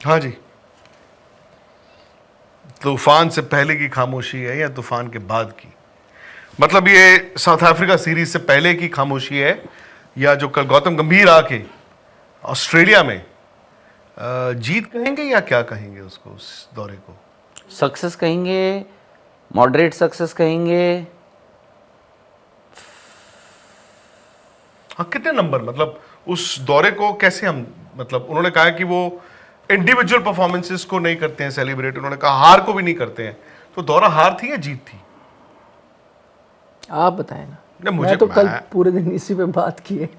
हाँ जी, तूफान से पहले की खामोशी है या तूफान के बाद की? मतलब ये साउथ अफ्रीका सीरीज से पहले की खामोशी है या जो कल गौतम गंभीर आके ऑस्ट्रेलिया में जीत कहेंगे या क्या कहेंगे उसको, उस दौरे को? सक्सेस कहेंगे, मॉडरेट सक्सेस कहेंगे। हाँ, कितने नंबर, मतलब उस दौरे को कैसे हम, मतलब उन्होंने कहा कि वो इंडिविजुअल परफॉर्मेंसेस को नहीं करते हैं सेलिब्रेट, उन्होंने कहा हार को भी नहीं करते हैं, तो दौरा हार थी या जीत थी? आप बताएं ना। नहीं, मुझे मैं तो कल पूरे दिन इसी पे बात की है।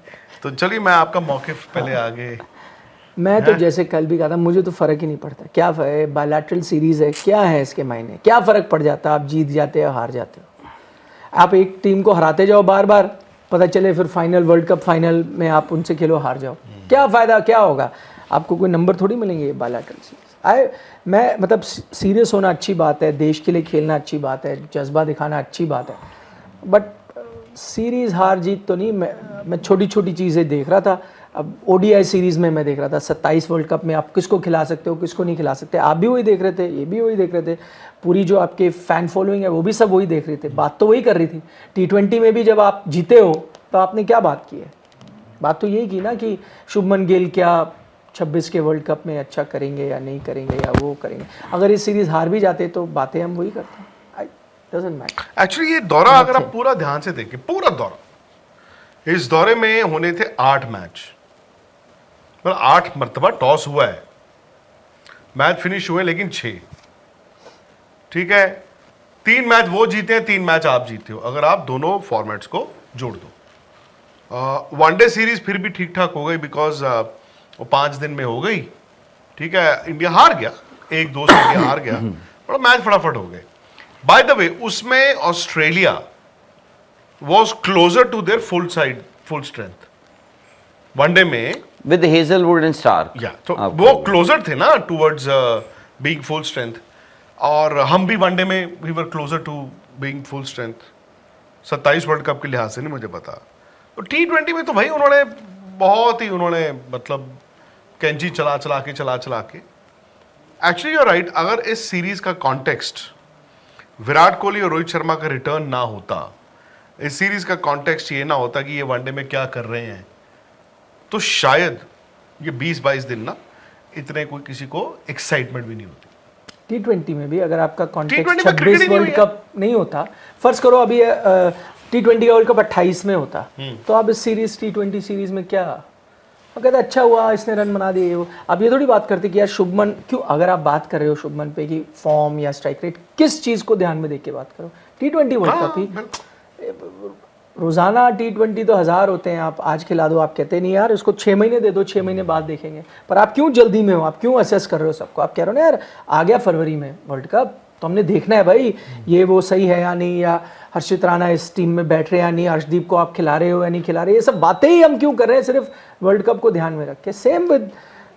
तो चलिए मैं आपका मौकिफ पहले आगे। मैं तो जैसे कल भी कहा था, मुझे तो फ़र्क ही नहीं पड़ता क्या बायलैटरल सीरीज है, क्या है इसके मायने, क्या फ़र्क पड़ जाता है आप जीत जाते हो हार जाते हो। आप एक टीम को हराते जाओ बार बार, पता चले फिर फाइनल, वर्ल्ड कप फाइनल में आप उनसे खेलो हार जाओ, क्या फ़ायदा, क्या होगा? आपको कोई नंबर थोड़ी मिलेंगे बायलैटरल सीरीज। मैं मतलब सीरियस होना अच्छी बात है, देश के लिए खेलना अच्छी बात है, जज्बा दिखाना अच्छी बात है, बट सीरीज़ हार जीत तो नहीं। मैं छोटी छोटी चीज़ें देख रहा था। अब ओडीआई सीरीज़ में मैं देख रहा था 27 वर्ल्ड कप में आप किसको खिला सकते हो, किसको नहीं खिला सकते। आप भी वही देख रहे थे, ये भी वही देख रहे थे, पूरी जो आपके फ़ैन फॉलोइंग है वो भी सब वही देख रहे थे, बात तो वही कर रही थी। T20 में भी जब आप जीते हो तो आपने क्या बात की है? बात तो यही की ना कि शुभमन गिल क्या 26 के वर्ल्ड कप में अच्छा करेंगे या नहीं करेंगे या वो करेंगे। अगर ये सीरीज़ हार भी जाते तो बातें हम वही करते हैं। Doesn't matter. एक्चुअली ये दौरा अगर आप पूरा ध्यान से देखें, पूरा दौरा, इस दौरे में होने थे 8 मैच, मतलब 8 मरतबा टॉस हुआ है, मैच फिनिश हुए लेकिन 6, ठीक है। 3 मैच वो जीते हैं, 3 मैच आप जीते हो, अगर आप दोनों फॉर्मेट्स को जोड़ दो। वनडे सीरीज फिर भी ठीक ठाक हो गई, बिकॉज वो 5 दिन में हो गई, ठीक है। इंडिया हार गया, 1-2 से इंडिया हार गया, और मैच फटाफट हो गए। बाय द वे, उसमें Australia was closer to their full strength one day में विद हेजलवुड एंड स्टार्क। या तो वो क्लोजर थे ना टूवर्ड्स बीइंग फुल स्ट्रेंथ, और हम भी वनडे में we were closer to being full strength. 27 world cup के लिहाज से नहीं मुझे पता, तो T20 में तो भाई उन्होंने बहुत ही, उन्होंने मतलब कैंची चला चला के एक्चुअली यूर राइट। अगर इस सीरीज का कॉन्टेक्स्ट विराट कोहली और रोहित शर्मा का रिटर्न ना होता, इस सीरीज का कॉन्टेक्स्ट ये ना होता कि ये वनडे में क्या कर रहे हैं, तो शायद ये 20-22 दिन ना इतने कोई किसी को एक्साइटमेंट भी नहीं होती। T20 में भी अगर आपका कॉन्टेक्स्ट T20 में क्रिकेट 26 ही नहीं वर्ल्ड हुई है। कप नहीं होता, फर्ज करो अभी T20 का वर्ल्ड कप 28 में होता, तो आप इस सीरीज T20 सीरीज में क्या कहते, अच्छा हुआ इसने रन बना दिए वो। अब ये थोड़ी बात करते कि यार शुभमन क्यों, अगर आप बात कर रहे हो शुभमन पे कि फॉर्म या स्ट्राइक रेट, किस चीज़ को ध्यान में देख के बात करो। T20 वर्ल्ड कप ही, रोज़ाना T20 तो 1000 होते हैं, आप आज खिला दो, आप कहते नहीं यार इसको 6 महीने दे दो, 6 महीने बाद देखेंगे। पर आप क्यों जल्दी में हो, आप क्यों असेस कर रहे हो सबको? आप कह रहे हो ना यार आ गया फरवरी में वर्ल्ड कप, तो हमने देखना है भाई ये वो सही है या नहीं, या हर्षित राणा इस टीम में बैठ रहे हैं या नहीं, अर्शदीप को आप खिला रहे हो या नहीं खिला रहे, ये सब बातें ही हम क्यों कर रहे हैं सिर्फ वर्ल्ड कप को ध्यान में रख के। सेम विद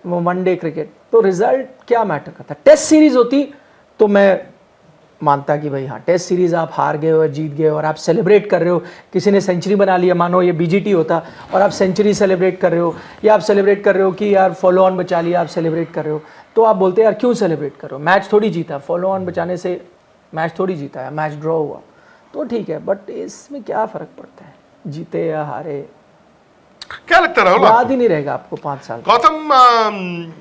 वनडे क्रिकेट, तो रिजल्ट क्या मैटर करता। टेस्ट सीरीज होती तो मैं मानता कि भाई हाँ, टेस्ट सीरीज आप हार गए हो या जीत गए हो और आप सेलिब्रेट कर रहे हो, किसी ने सेंचुरी बना लिया, मानो ये BGT होता और आप सेंचुरी सेलिब्रेट कर रहे हो, या आप सेलिब्रेट कर रहे हो कि यार फॉलो ऑन बचा लिया, आप सेलिब्रेट कर रहे हो, तो आप बोलते यार क्यों सेलिब्रेट कर रहे हो, मैच थोड़ी जीता, फॉलो ऑन बचाने से मैच थोड़ी जीता है, मैच ड्रॉ हुआ तो ठीक है, बट इसमें क्या फ़र्क पड़ता है जीते या हारे? क्या लगता है राहुल, याद ही नहीं रहेगा आपको 5 साल। गौतम,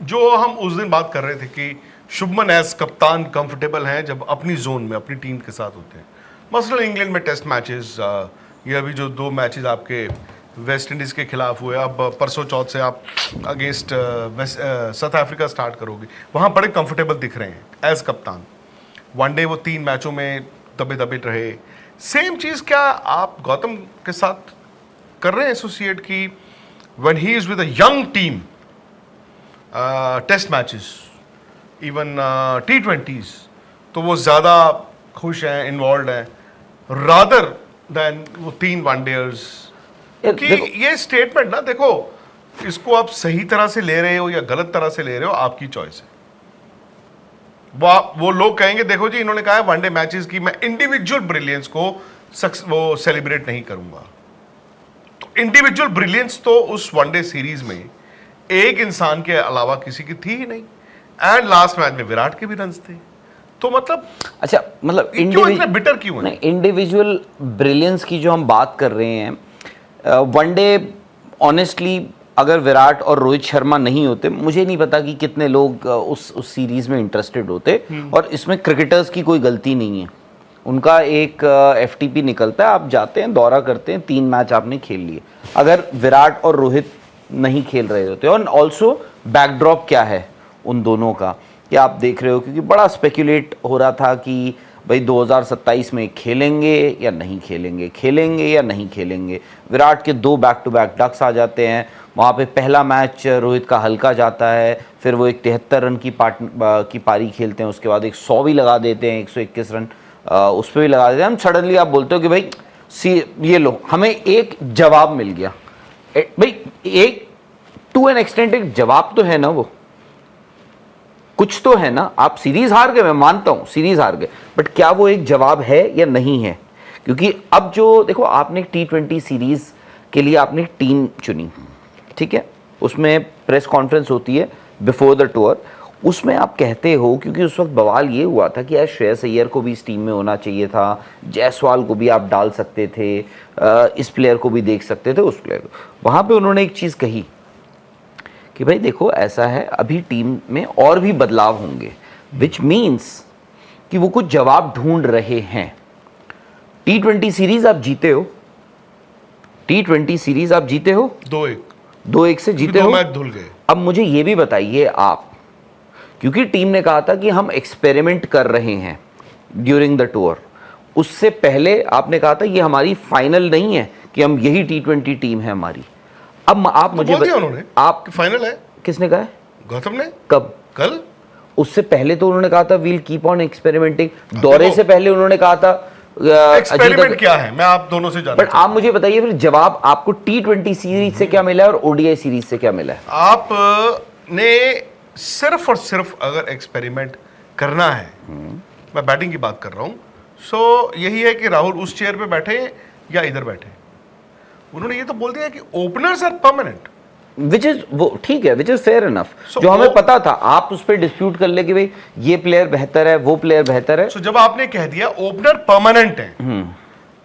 जो हम उस दिन बात कर रहे थे कि शुभमन एज कप्तान कंफर्टेबल हैं जब अपनी जोन में अपनी टीम के साथ होते हैं, मसलन इंग्लैंड में टेस्ट मैचेस, ये अभी जो 2 मैचेस आपके वेस्ट इंडीज के खिलाफ हुए, अब परसों चौथ से आप अगेंस्ट साउथ अफ्रीका स्टार्ट करोगे, वहाँ बड़े कंफर्टेबल दिख रहे हैं एज कप्तान। वनडे वो 3 मैचों में दबे दबे रहे। सेम चीज़ क्या आप गौतम के साथ कर रहे हैं एसोसिएट की when he is with a young team, test matches, even T20s, तो वो ज़्यादा खुश हैं, इन्वॉल्व हैं, रादर देन वो 3 वनडेयर्स? कि ये स्टेटमेंट ना, देखो इसको आप सही तरह से ले रहे हो या गलत तरह से ले रहे हो, आपकी चॉइस है। वो लोग कहेंगे देखो जी इन्होंने कहा है वनडे मैचेस की मैं इंडिविजुअल ब्रिलियंस को वो सेलिब्रेट नहीं करूंगा, तो इंडिविजुअल ब्रिलियंस तो उस वनडे सीरीज में एक इंसान के अलावा किसी की थी ही नहीं। एंड लास्ट मैच में विराट के भी रन थे। तो मतलब अच्छा, मतलब क्यों इतने बिटर क्यों है? इंडिविजुअल ब्रिलियंस की जो हम बात कर रहे हैं, वनडे ऑनेस्टली अगर विराट और रोहित शर्मा नहीं होते, मुझे नहीं पता कि कितने लोग उस सीरीज में इंटरेस्टेड होते। और इसमें क्रिकेटर्स की कोई गलती नहीं है, उनका एक एफटीपी निकलता है, आप जाते हैं, दौरा करते हैं, 3 मैच आपने खेल लिए। अगर विराट और रोहित नहीं खेल रहे होते, और ऑल्सो बैकड्रॉप क्या है उन दोनों का कि आप देख रहे हो, क्योंकि बड़ा स्पेकुलेट हो रहा था कि भाई 2027 में खेलेंगे या नहीं खेलेंगे, खेलेंगे या नहीं खेलेंगे। विराट के 2 बैक टू बैक डक्स आ जाते हैं, वहाँ पे पहला मैच रोहित का हल्का जाता है, फिर वो एक 73 रन की पारी खेलते हैं, उसके बाद एक 100 भी लगा देते हैं, 121 रन उस पर भी लगा देते हैं। हम सडनली आप बोलते हो कि भाई ये लो, हमें एक जवाब मिल गया। भाई एक टू एन एक्सटेंट एक जवाब तो है ना, वो कुछ तो है ना। आप सीरीज हार गए, मैं मानता हूं सीरीज हार गए, बट क्या वो एक जवाब है या नहीं है? क्योंकि अब जो देखो, आपने T20 सीरीज के लिए आपने टीम चुनी, ठीक है, उसमें प्रेस कॉन्फ्रेंस होती है बिफोर द टूर, उसमें आप कहते हो, क्योंकि उस वक्त बवाल ये हुआ था कि यार श्रेयस अय्यर को भी इस टीम में होना चाहिए था, जायसवाल को भी आप डाल सकते थे, इस प्लेयर को भी देख सकते थे, उस प्लेयर को। वहाँ पे उन्होंने एक चीज़ कही कि भाई देखो ऐसा है, अभी टीम में और भी बदलाव होंगे, विच मीन्स कि वो कुछ जवाब ढूंढ रहे हैं। T20 सीरीज आप जीते हो, T20 सीरीज आप जीते हो 2-1 से जीते हो, मैच धुल गए। अब मुझे ये भी बताइए आप, क्योंकि टीम ने कहा था कि हम एक्सपेरिमेंट कर रहे हैं ड्यूरिंग द टूर, उससे पहले आपने कहा था ये हमारी फाइनल नहीं है कि हम यही T20 टीम है हमारी। अब आप तो मुझे बोल दिया उन्होंने आप फाइनल है। किसने कहा है? गौतम ने। कब? कल। उससे पहले तो उन्होंने कहा था वील कीप ऑन एक्सपेरिमेंटिंग। दौरे से पहले उन्होंने कहा था एक्सपेरिमेंट क्या है, मैं आप दोनों से जानना बट आप मुझे बताइए फिर जवाब आपको T20 सीरीज से क्या मिला है और ODI सीरीज से क्या मिला है? आपने सिर्फ और सिर्फ अगर एक्सपेरिमेंट करना है, मैं बैटिंग की बात कर रहा हूं, सो यही है कि राहुल उस चेयर पे बैठे या इधर बैठे। उन्होंने ये तो बोल दिया कि openers are permanent, which is वो ठीक है, which is fair enough. So, जो हमें पता था, आप उस पर डिस्प्यूट कर ले कि भाई ये प्लेयर बेहतर है, वो प्लेयर बेहतर है। सो जब आपने कह दिया ओपनर परमानेंट है,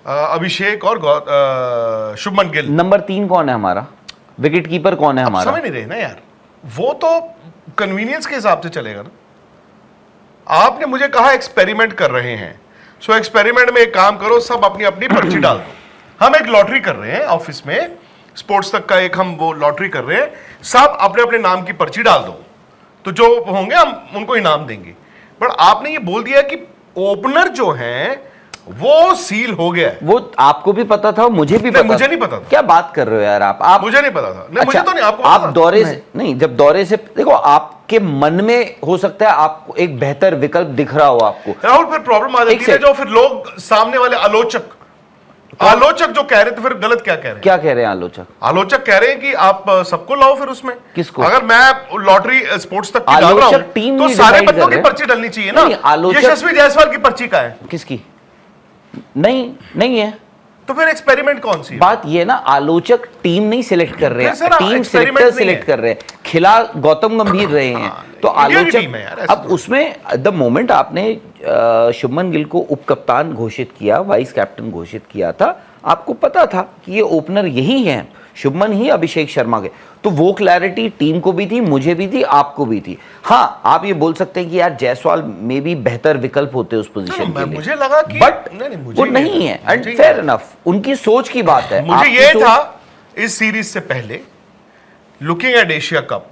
अभिषेक और शुभमन गिल, नंबर 3 कौन है हमारा? विकेट कीपर कौन है हमारा? समझ नहीं रहे ना यार, वो तो कन्वीनियंस के हिसाब से चलेगा ना। आपने मुझे कहा एक्सपेरिमेंट कर रहे हैं, सो एक्सपेरिमेंट में एक काम करो, सब अपनी अपनी पर्ची डाल दो। हम एक लॉटरी कर रहे हैं ऑफिस में, स्पोर्ट्स तक का एक हम वो लॉटरी कर रहे हैं, सब अपने अपने नाम की पर्ची डाल दो, तो जो होंगे हम उनको इनाम देंगे। बट आपने ये बोल दिया कि ओपनर जो है वो सील हो गया है। वो आपको भी पता था, मुझे भी पता मुझे नहीं पता था। क्या बात कर रहे हो यार आप मुझे नहीं पता था। नहीं, अच्छा, मुझे तो नहीं, आपको आप पता था? दौरे से नहीं, जब दौरे से देखो, आपके मन में हो सकता है आपको एक बेहतर विकल्प दिख रहा हो आपको। राहुल फिर प्रॉब्लम आ जाती है जो फिर लोग सामने वाले आलोचक जो कह रहे थे, फिर गलत क्या कह रहे हैं? क्या कह रहे हैं आलोचक? आलोचक कह रहे हैं कि आप सबको लाओ फिर उसमें। किसको? अगर मैं लॉटरी स्पोर्ट्स तक की डाल रहा आलोचक टीम हूं तो भी सारे decide बंदों कर की रहे हैं। पर्ची डलनी चाहिए ना। नहीं, आलोचक- यशस्वी जायसवाल की पर्ची का है, किसकी? नहीं है। तो फिर एक्सपेरिमेंट कौन सी है? बात ये ना, आलोचक टीम नहीं सिलेक्ट कर रहे फिर हैं, सर, टीम experiment सिलेक्टर नहीं सिलेक्ट है। कर रहे हैं। खिला गौतम गंभीर रहे हैं, तो इंडिया की टीम आलोचक है यार, ऐसा अब तो। उसमें द मोमेंट आपने शुभमन गिल को उप कप्तान घोषित किया, वाइस कैप्टन घोषित किया था, आपको पता था कि ये ओपनर यही हैं, शुभमन ही अभिषेक शर्मा के, तो वो क्लैरिटी टीम को भी थी, मुझे भी थी, आपको भी थी। हाँ, आप ये बोल सकते हैं कि यार जायसवाल में भी बेहतर विकल्प होते उस पोजीशन के लिए, मुझे लगा कि बट मुझे वो नहीं है, एंड फेयर इनफ, उनकी सोच की बात है। मुझे आपकी ये सोच- था इस सीरीज से पहले, लुकिंग एट एशिया कप,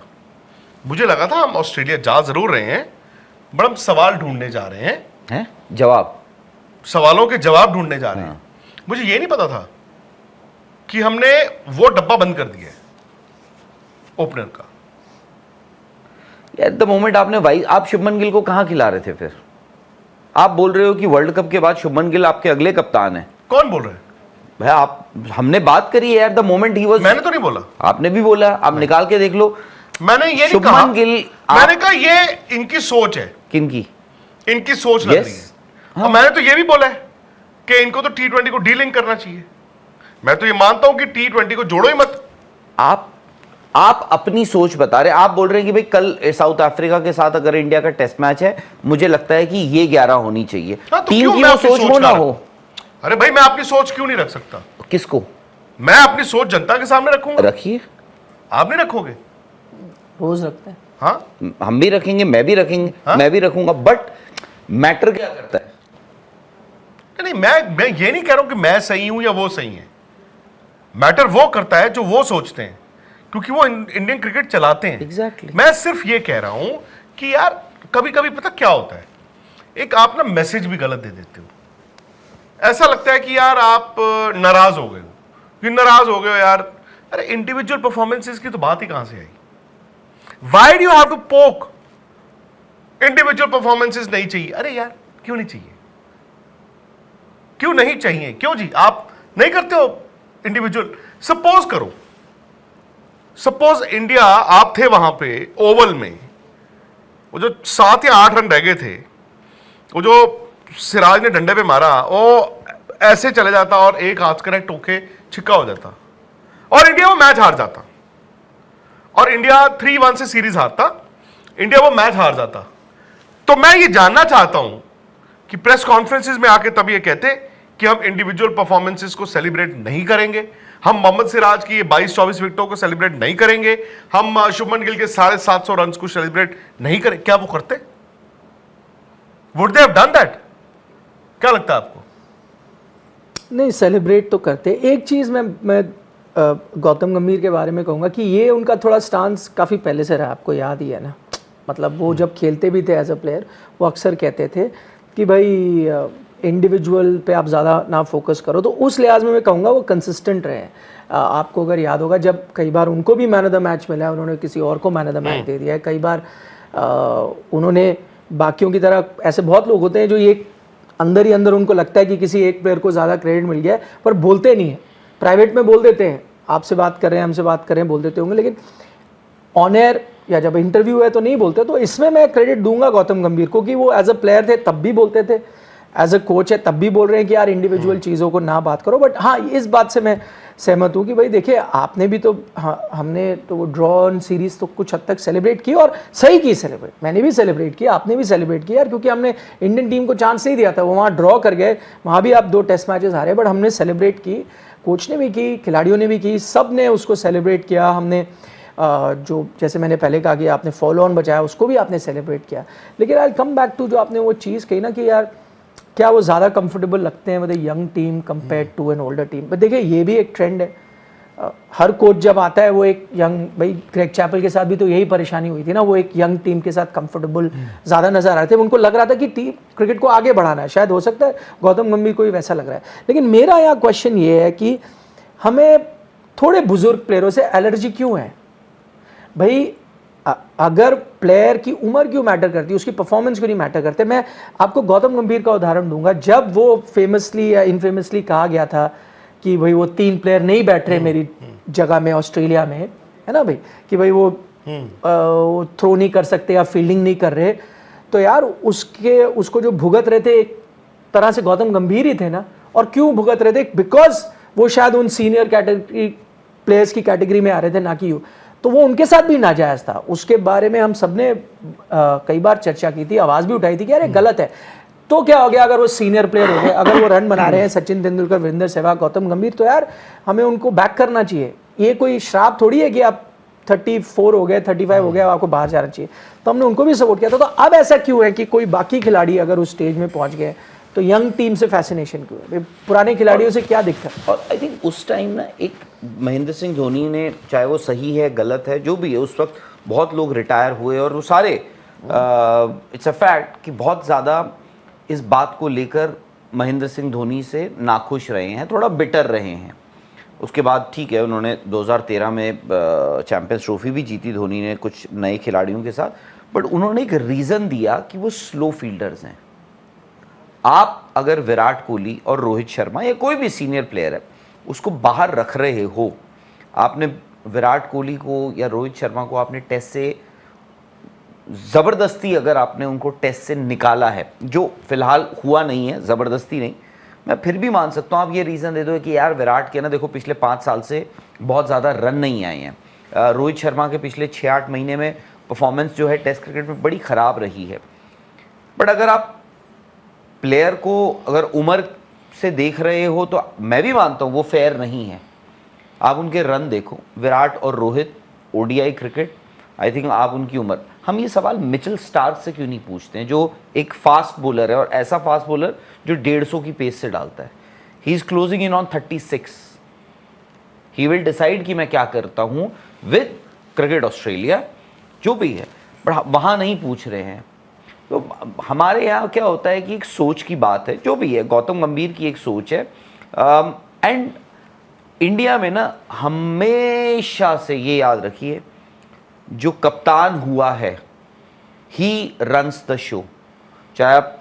मुझे लगा था हम ऑस्ट्रेलिया जा जरूर रहे हैं, बट हम सवाल ढूंढने जा रहे हैं, जवाब, सवालों के जवाब ढूंढने जा रहे हैं। मुझे ये नहीं पता था कि हमने वो डब्बा बंद कर दिया है ओपनर का। एट द मोमेंट आपने आप शुभमन गिल को कहां खिला रहे थे फिर? आप बोल रहे हो कि वर्ल्ड कप के बाद शुभमन गिल आपके अगले कप्तान है। कौन बोल रहे हैं? भाई हमने बात करी है, at the moment he was, मैंने तो नहीं बोला। आपने भी बोला, आप निकाल के देख लो। मैंने ये नहीं शुभमन कहा, गिल मैंने कहा ये इनकी सोच है, किनकी? इनकी सोच लग रही है। और मैंने तो ये भी बोला है कि इनको तो T20 को डीलिंग करना चाहिए। मैं तो ये मानता हूं कि T20 को जोड़ो ही मत। आप अपनी सोच बता रहे, आप बोल रहे हैं कि भाई कल साउथ अफ्रीका के साथ अगर इंडिया का टेस्ट मैच है, मुझे लगता है कि ये 11 होनी चाहिए। हाँ, तो टीम क्यों की मैं वो अपनी सोच हो ना ला रहा हो। हूं? अरे भाई मैं अपनी सोच क्यों नहीं रख सकता? किसको? मैं अपनी सोच जनता के सामने रखूंगा। रखिए। आप नहीं रखोगे? रोज रखते हैं। हाँ, हम भी रखेंगे, मैं भी रखेंगे, हाँ? मैं भी रखूंगा, बट मैटर क्या करता है? नहीं, मैं ये नहीं कह रहा हूं कि मैं सही हूं या वो सही है। मैटर वो करता है जो वो सोचते हैं, क्योंकि वो इंडियन क्रिकेट चलाते हैं। Exactly. मैं सिर्फ ये कह रहा हूं कि यार कभी कभी पता क्या होता है, एक आप ना मैसेज भी गलत दे देते हो। ऐसा लगता है कि यार आप नाराज हो गए हो, कि नाराज हो गए हो यार। अरे इंडिविजुअल परफॉर्मेंसेस की तो बात ही कहां से आई? Why do you have to poke? Individual performances नहीं चाहिए। अरे यार क्यों नहीं चाहिए? क्यों नहीं चाहिए? क्यों जी आप नहीं करते हो इंडिविजुअल? सपोज करो, सपोज इंडिया, आप थे वहां पे ओवल में, वो जो 7 या 8 रन रह गए थे, वो जो सिराज ने डंडे पे मारा, वो ऐसे चले जाता और एक हाथ करेक्ट होके छिक्का हो जाता और इंडिया वो मैच हार जाता, और इंडिया 3-1 से सीरीज हारता, इंडिया वो मैच हार जाता। तो मैं ये जानना चाहता हूं कि प्रेस कॉन्फ्रेंसेस में आके तब ये कहते कि हम इंडिविजुअल परफॉर्मेंसेस को सेलिब्रेट नहीं करेंगे, हम मोहम्मद सिराज की 22-24 विकेटों को सेलिब्रेट नहीं करेंगे, हम शुभमन गिल के 750 रन को सेलिब्रेट नहीं करें। क्या वो करते? Would they have done that? क्या लगता है आपको? नहीं, सेलिब्रेट तो करते। एक चीज़ मैं गौतम गंभीर के बारे में कहूँगा कि ये उनका थोड़ा स्टांस काफ़ी पहले से रहा, आपको याद ही है ना। मतलब वो जब खेलते भी थे एज अ प्लेयर, वो अक्सर कहते थे कि भाई इंडिविजुअल पे आप ज़्यादा ना फोकस करो। तो उस लिहाज में मैं कहूँगा वो कंसिस्टेंट रहे हैं। आपको अगर याद होगा, जब कई बार उनको भी मैन ऑफ द मैच मिला है, उन्होंने किसी और को मैन ऑफ द मैच दे दिया है। कई बार उन्होंने बाकियों की तरह, ऐसे बहुत लोग होते हैं जो ये अंदर ही अंदर उनको लगता है कि किसी एक प्लेयर को ज़्यादा क्रेडिट मिल गया है, पर बोलते नहीं है। प्राइवेट में बोल देते हैं, आपसे बात कर रहे हैं, हमसे बात कर रहे हैं, बोल देते होंगे, लेकिन ऑन एयर या जब इंटरव्यू है तो नहीं बोलते। तो इसमें मैं क्रेडिट दूंगा गौतम गंभीर को कि वो एज अ प्लेयर थे तब भी बोलते थे, एज अ कोच है तब भी बोल रहे हैं कि यार इंडिविजुअल चीज़ों को ना बात करो। बट हाँ, इस बात से मैं सहमत हूँ कि भाई देखिए, आपने भी तो, हाँ, हमने तो वो ड्रॉ ऑन सीरीज तो कुछ हद तक सेलिब्रेट की, और सही की सेलिब्रेट। मैंने भी सेलिब्रेट किया, आपने भी सेलिब्रेट किया यार, क्योंकि हमने इंडियन टीम को चांस नहीं दिया था। वो वहाँ ड्रॉ कर गए, वहाँ भी आप 2 टेस्ट मैचेस हारे, बट हमने सेलिब्रेट की, कोच ने भी की, खिलाड़ियों ने भी की, सब ने उसको सेलिब्रेट किया। हमने जो, जैसे मैंने पहले कहा कि आपने फॉलो ऑन बचाया, उसको भी आपने सेलिब्रेट किया। लेकिन आई कम बैक टू जो आपने वो चीज़ कही ना कि यार क्या वो ज़्यादा कंफर्टेबल लगते हैं with a young team compare to an older team. But देखिए, ये भी एक ट्रेंड है। हर कोच जब आता है वो एक यंग, भाई ग्रेग चैपल के साथ भी तो यही परेशानी हुई थी ना, वो एक यंग टीम के साथ कंफर्टेबल ज़्यादा नजर आ रहे थे। उनको लग रहा था कि टीम क्रिकेट को आगे बढ़ाना है। शायद हो सकता है गौतम गंभीर को भी वैसा लग रहा है। लेकिन मेरा यहाँ क्वेश्चन ये है कि हमें थोड़े बुजुर्ग प्लेयरों से एलर्जी क्यों है? भाई अगर प्लेयर की उम्र क्यों मैटर करती है, उसकी परफॉर्मेंस क्यों नहीं मैटर करते? मैं आपको गौतम गंभीर का उदाहरण दूंगा। जब वो फेमसली या इनफेमसली कहा गया था कि भाई वो 3 प्लेयर नहीं बैठ रहे मेरी जगह में ऑस्ट्रेलिया में, है ना भाई, कि भाई वो थ्रो नहीं कर सकते या फील्डिंग नहीं कर रहे, तो यार उसको जो भुगत रहे थे एक तरह से गौतम गंभीर ही थे ना। और क्यों भुगत रहे थे? बिकॉज वो शायद उन सीनियर कैटेगरी प्लेयर्स की कैटेगरी में आ रहे थे, ना कि तो वो उनके साथ भी नाजायज़ था। उसके बारे में हम सबने कई बार चर्चा की थी, आवाज़ भी उठाई थी कि यार ये गलत है। तो क्या हो गया अगर वो सीनियर प्लेयर हो गए, अगर वो रन बना रहे हैं, सचिन तेंदुलकर, वीरेंद्र सहवाग, गौतम गंभीर, तो यार हमें उनको बैक करना चाहिए। ये कोई श्राप थोड़ी है कि आप 34 हो गए, 35 हो गए, आपको बाहर जाना चाहिए। तो हमने उनको भी सपोर्ट किया था। तो अब ऐसा क्यों है कि कोई बाकी खिलाड़ी अगर उस स्टेज में पहुंच गए तो यंग टीम से फैसिनेशन क्यों है? पुराने खिलाड़ियों से क्या दिक्कत है? और आई थिंक उस टाइम ना, एक महेंद्र सिंह धोनी ने, चाहे वो सही है गलत है जो भी है, उस वक्त बहुत लोग रिटायर हुए और वो सारे, इट्स अ फैक्ट कि बहुत ज़्यादा इस बात को लेकर महेंद्र सिंह धोनी से नाखुश रहे हैं, थोड़ा बिटर रहे हैं। उसके बाद ठीक है, उन्होंने 2013 में चैंपियंस ट्रॉफी भी जीती धोनी ने कुछ नए खिलाड़ियों के साथ, बट उन्होंने एक रीज़न दिया कि वो स्लो फील्डर्स हैं। आप अगर विराट कोहली और रोहित शर्मा या कोई भी सीनियर प्लेयर है उसको बाहर रख रहे हो, आपने विराट कोहली को या रोहित शर्मा को आपने टेस्ट से ज़बरदस्ती, अगर आपने उनको टेस्ट से निकाला है, जो फिलहाल हुआ नहीं है, ज़बरदस्ती नहीं, मैं फिर भी मान सकता हूँ। आप ये रीज़न दे दो कि यार विराट के ना देखो पिछले 5 साल से बहुत ज़्यादा रन नहीं आए हैं, रोहित शर्मा के पिछले 6-8 महीने में परफॉर्मेंस जो है टेस्ट क्रिकेट में बड़ी ख़राब रही है। बट अगर आप प्लेयर को अगर उम्र से देख रहे हो तो मैं भी मानता हूँ वो फेयर नहीं है। आप उनके रन देखो, विराट और Rohit ODI cricket, I think आप उनकी उम्र, हम ये सवाल मिचेल स्टार्क से क्यों नहीं पूछते हैं, जो एक फास्ट बॉलर है और ऐसा फास्ट बॉलर जो 150 की पेस से डालता है। He is closing in on 36। He will decide कि मैं क्या करता हूँ विद क्रिकेट ऑस्ट्रेलिया, जो भी है, बट वहाँ नहीं पूछ रहे हैं। तो हमारे यहाँ क्या होता है कि एक सोच की बात है, जो भी है, गौतम गंभीर की एक सोच है। एंड इंडिया में ना हमेशा से ये याद रखिए, जो कप्तान हुआ है ही रन्स द शो। चाहे आप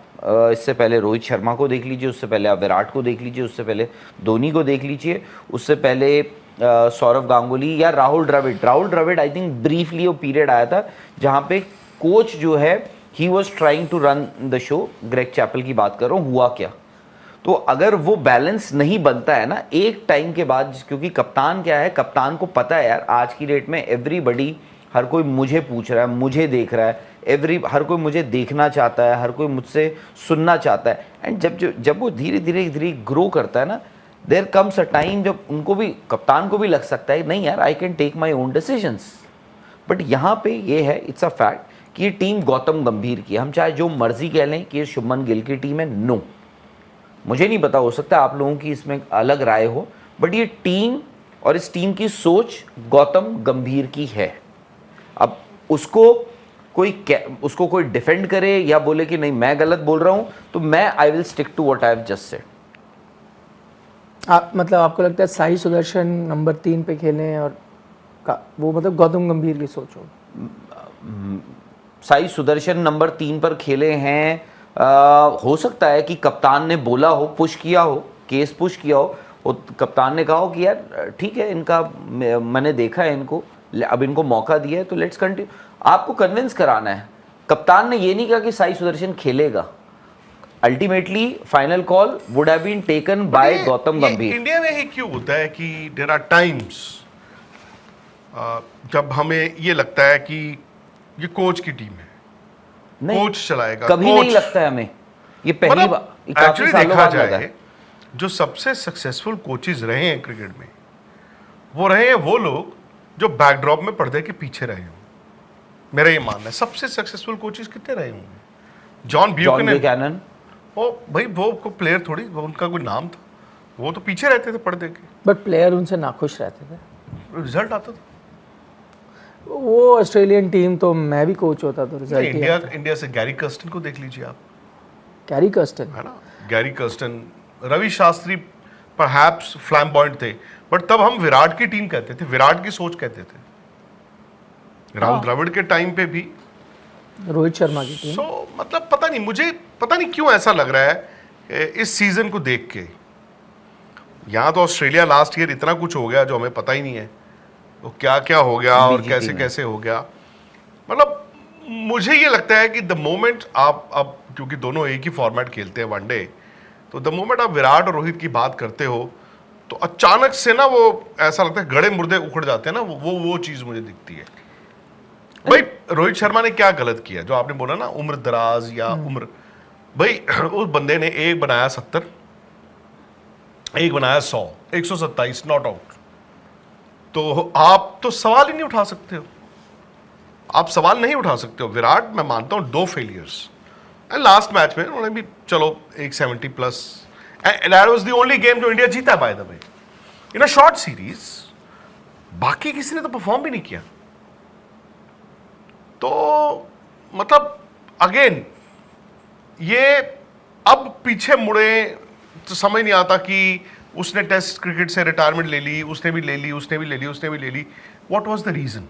इससे पहले रोहित शर्मा को देख लीजिए, उससे पहले आप विराट को देख लीजिए, उससे पहले धोनी को देख लीजिए, उससे पहले सौरव गांगुली या Rahul Dravid. I think briefly वो पीरियड आया था जहाँ पे कोच जो है he was trying to run the show. Greg Chappell की बात कर रहा हूँ, हुआ क्या? तो अगर वो बैलेंस नहीं बनता है ना एक टाइम के बाद, क्योंकि कप्तान क्या है, कप्तान को पता है यार आज की डेट में एवरीबडी, हर कोई मुझे पूछ रहा है, मुझे देख रहा है, हर कोई मुझे देखना चाहता है, हर कोई मुझसे सुनना चाहता है। एंड जब वो धीरे धीरे ग्रो करता है ना, देयर कम्स अ टाइम जब उनको भी, कप्तान को भी लग सकता है नहीं यार I can take my own decisions. But यहाँ पे ये है, इट्स अ फैक्ट कि ये टीम गौतम गंभीर की, हम चाहे जो मर्जी कह लें कि ये शुभमन गिल की टीम है, नो, मुझे नहीं पता, हो सकता है आप लोगों की इसमें अलग राय हो, बट ये टीम और इस टीम की सोच गौतम गंभीर की है। अब उसको कोई डिफेंड करे या बोले कि नहीं मैं गलत बोल रहा हूं, तो मैं I will stick to what I have just said. मतलब आपको लगता है साई सुदर्शन नंबर 3 पे खेलें और वो मतलब गौतम गंभीर की सोच हो? साई सुदर्शन नंबर 3 पर खेले हैं, हो सकता है कि कप्तान ने बोला हो, पुश किया हो, केस पुश किया हो, और कप्तान ने कहा हो कि यार ठीक है, इनका मैंने देखा है इनको, अब इनको मौका दिया है तो लेट्स कंटिन्यू। आपको कन्विंस कराना है। कप्तान ने ये नहीं कहा कि साई सुदर्शन खेलेगा। Ultimately final call would have been taken by Gautam Gambhir. India में ही क्यों होता है कि देयर आर टाइम्स जब हमें ये लगता है कि ये कोच की टीम है, कोच चलाएगा, कभी नहीं लगता है हमें, ये पहली बार एक्चुअली देखा जाए जो सबसे सक्सेसफुल कोचेज रहे हैं क्रिकेट में, वो रहे हैं वो लोग जो बैकड्रॉप में पर्दे के पीछे रहे हों। मेरा ये मानना है सबसे सक्सेसफुल कोचेज कितने रहे होंगे? जॉन ब्यूकनन, वो भाई वो प्लेयर थोड़ी, वो उनका कोई नाम था, वो तो पीछे रहते थे पर्दे के, बट प्लेयर उनसे नाखुश रहते थे, रिजल्ट आता था। वो ऑस्ट्रेलियन टीम तो मैं भी कोच होता तो रिजल्ट इंडिया से गैरी कर्स्टन को देख लीजिए आप। गैरी कर्स्टन है ना, Gary Kirsten, Ravi Shastri perhaps flamboyant थे, बट तब हम विराट की टीम कहते थे, विराट की सोच कहते थे। राहुल द्रविड़ के टाइम पे भी रोहित शर्मा की टीम। मतलब पता नहीं, मुझे पता नहीं क्यों ऐसा लग रहा है इस सीजन को देख के। यहाँ तो ऑस्ट्रेलिया लास्ट ईयर इतना कुछ हो गया जो हमें पता ही नहीं है, वो क्या क्या हो गया और कैसे कैसे हो गया। मतलब मुझे ये लगता है कि द मोमेंट आप, अब क्योंकि दोनों एक ही फॉर्मेट खेलते हैं वनडे, तो द मोमेंट आप विराट और रोहित की बात करते हो तो अचानक से ना वो ऐसा लगता है गड़े मुर्दे उखड़ जाते हैं ना, वो चीज मुझे दिखती है। भाई रोहित शर्मा ने क्या गलत किया जो आपने बोला ना, उम्र दराज या उम्र, भाई उस बंदे ने एक बनाया 70, एक बनाया 100, 127 नॉट आउट, तो आप तो सवाल ही नहीं उठा सकते हो, आप सवाल नहीं उठा सकते हो। विराट मैं मानता हूं 2 फेलियर्स, एंड लास्ट मैच में उन्होंने भी चलो एक 70 plus, and that was the only game जो इंडिया जीता bye the way in a short series. बाकी किसी ने तो परफॉर्म भी नहीं किया। तो मतलब अगेन ये अब पीछे मुड़े तो समझ नहीं आता कि उसने टेस्ट क्रिकेट से रिटायरमेंट ले ली, उसने भी ले ली, उसने भी ले ली, उसने भी ले ली। What was the reason?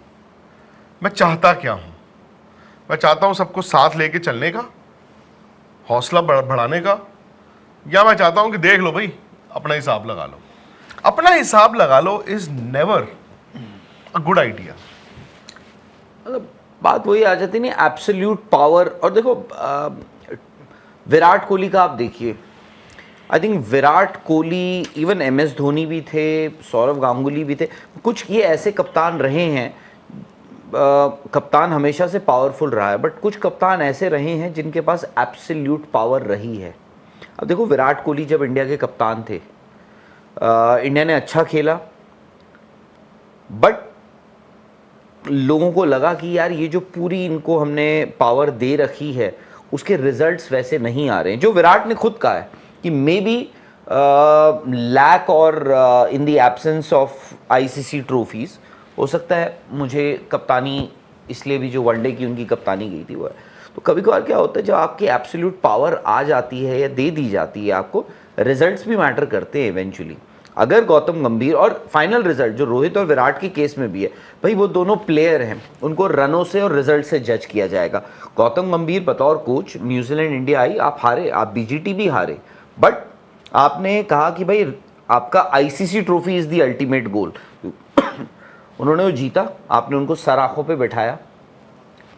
मैं चाहता क्या हूं? मैं चाहता हूं सबको साथ लेके चलने का, हौसला बढ़ाने का, या मैं चाहता हूं कि देख लो भाई अपना हिसाब लगा लो। अपना हिसाब लगा लो is never a good idea. मतलब बात वही आ जाती नहीं, एब्सोल्यूट पावर। और देखो विराट कोहली का आप देखिए, I think Virat Kohli, even MS Dhoni भी थे, सौरव गांगुली भी थे, कुछ ये ऐसे कप्तान रहे हैं। कप्तान हमेशा से पावरफुल रहा है, बट कुछ कप्तान ऐसे रहे हैं जिनके पास एब्सोल्यूट पावर रही है। अब देखो विराट कोहली जब इंडिया के कप्तान थे, इंडिया ने अच्छा खेला, बट लोगों को लगा कि यार ये जो पूरी इनको हमने पावर दे रखी है उसके रिजल्ट्स वैसे नहीं आ रहे हैं। जो विराट ने खुद कहा है कि मे बी लैक और in the absence of ICC trophies, हो सकता है मुझे कप्तानी इसलिए भी जो वनडे की उनकी कप्तानी गई थी वो है। तो कभी कभार क्या होता है, जब आपकी एब्सोल्यूट पावर आ जाती है या दे दी जाती है आपको, रिजल्ट्स भी मैटर करते हैं इवेंचुअली। अगर गौतम गंभीर, और फाइनल रिजल्ट जो रोहित और विराट के केस में भी है, भाई वो दोनों प्लेयर हैं, उनको रनों से और रिजल्ट से जज किया जाएगा। गौतम गंभीर बतौर कोच न्यूजीलैंड इंडिया आई, आप हारे, आप BGT भी हारे, बट आपने कहा कि भाई आपका ICC trophy is the ultimate goal. उन्होंने वो जीता, आपने उनको सर आंखों पे बैठाया।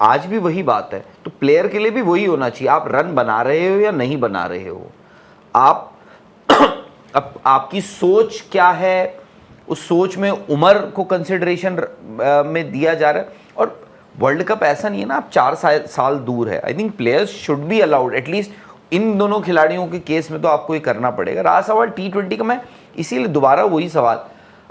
आज भी वही बात है, तो प्लेयर के लिए भी वही होना चाहिए। आप रन बना रहे हो या नहीं बना रहे हो, आप अब आपकी सोच क्या है, उस सोच में उम्र को कंसिडरेशन में दिया जा रहा है। और वर्ल्ड कप ऐसा नहीं है ना, आप 4 साल दूर है। I think players should be allowed, at least in दोनों खिलाड़ियों के केस में तो आपको ये करना पड़ेगा। रहा सवाल T20 का, मैं इसीलिए दोबारा वही सवाल,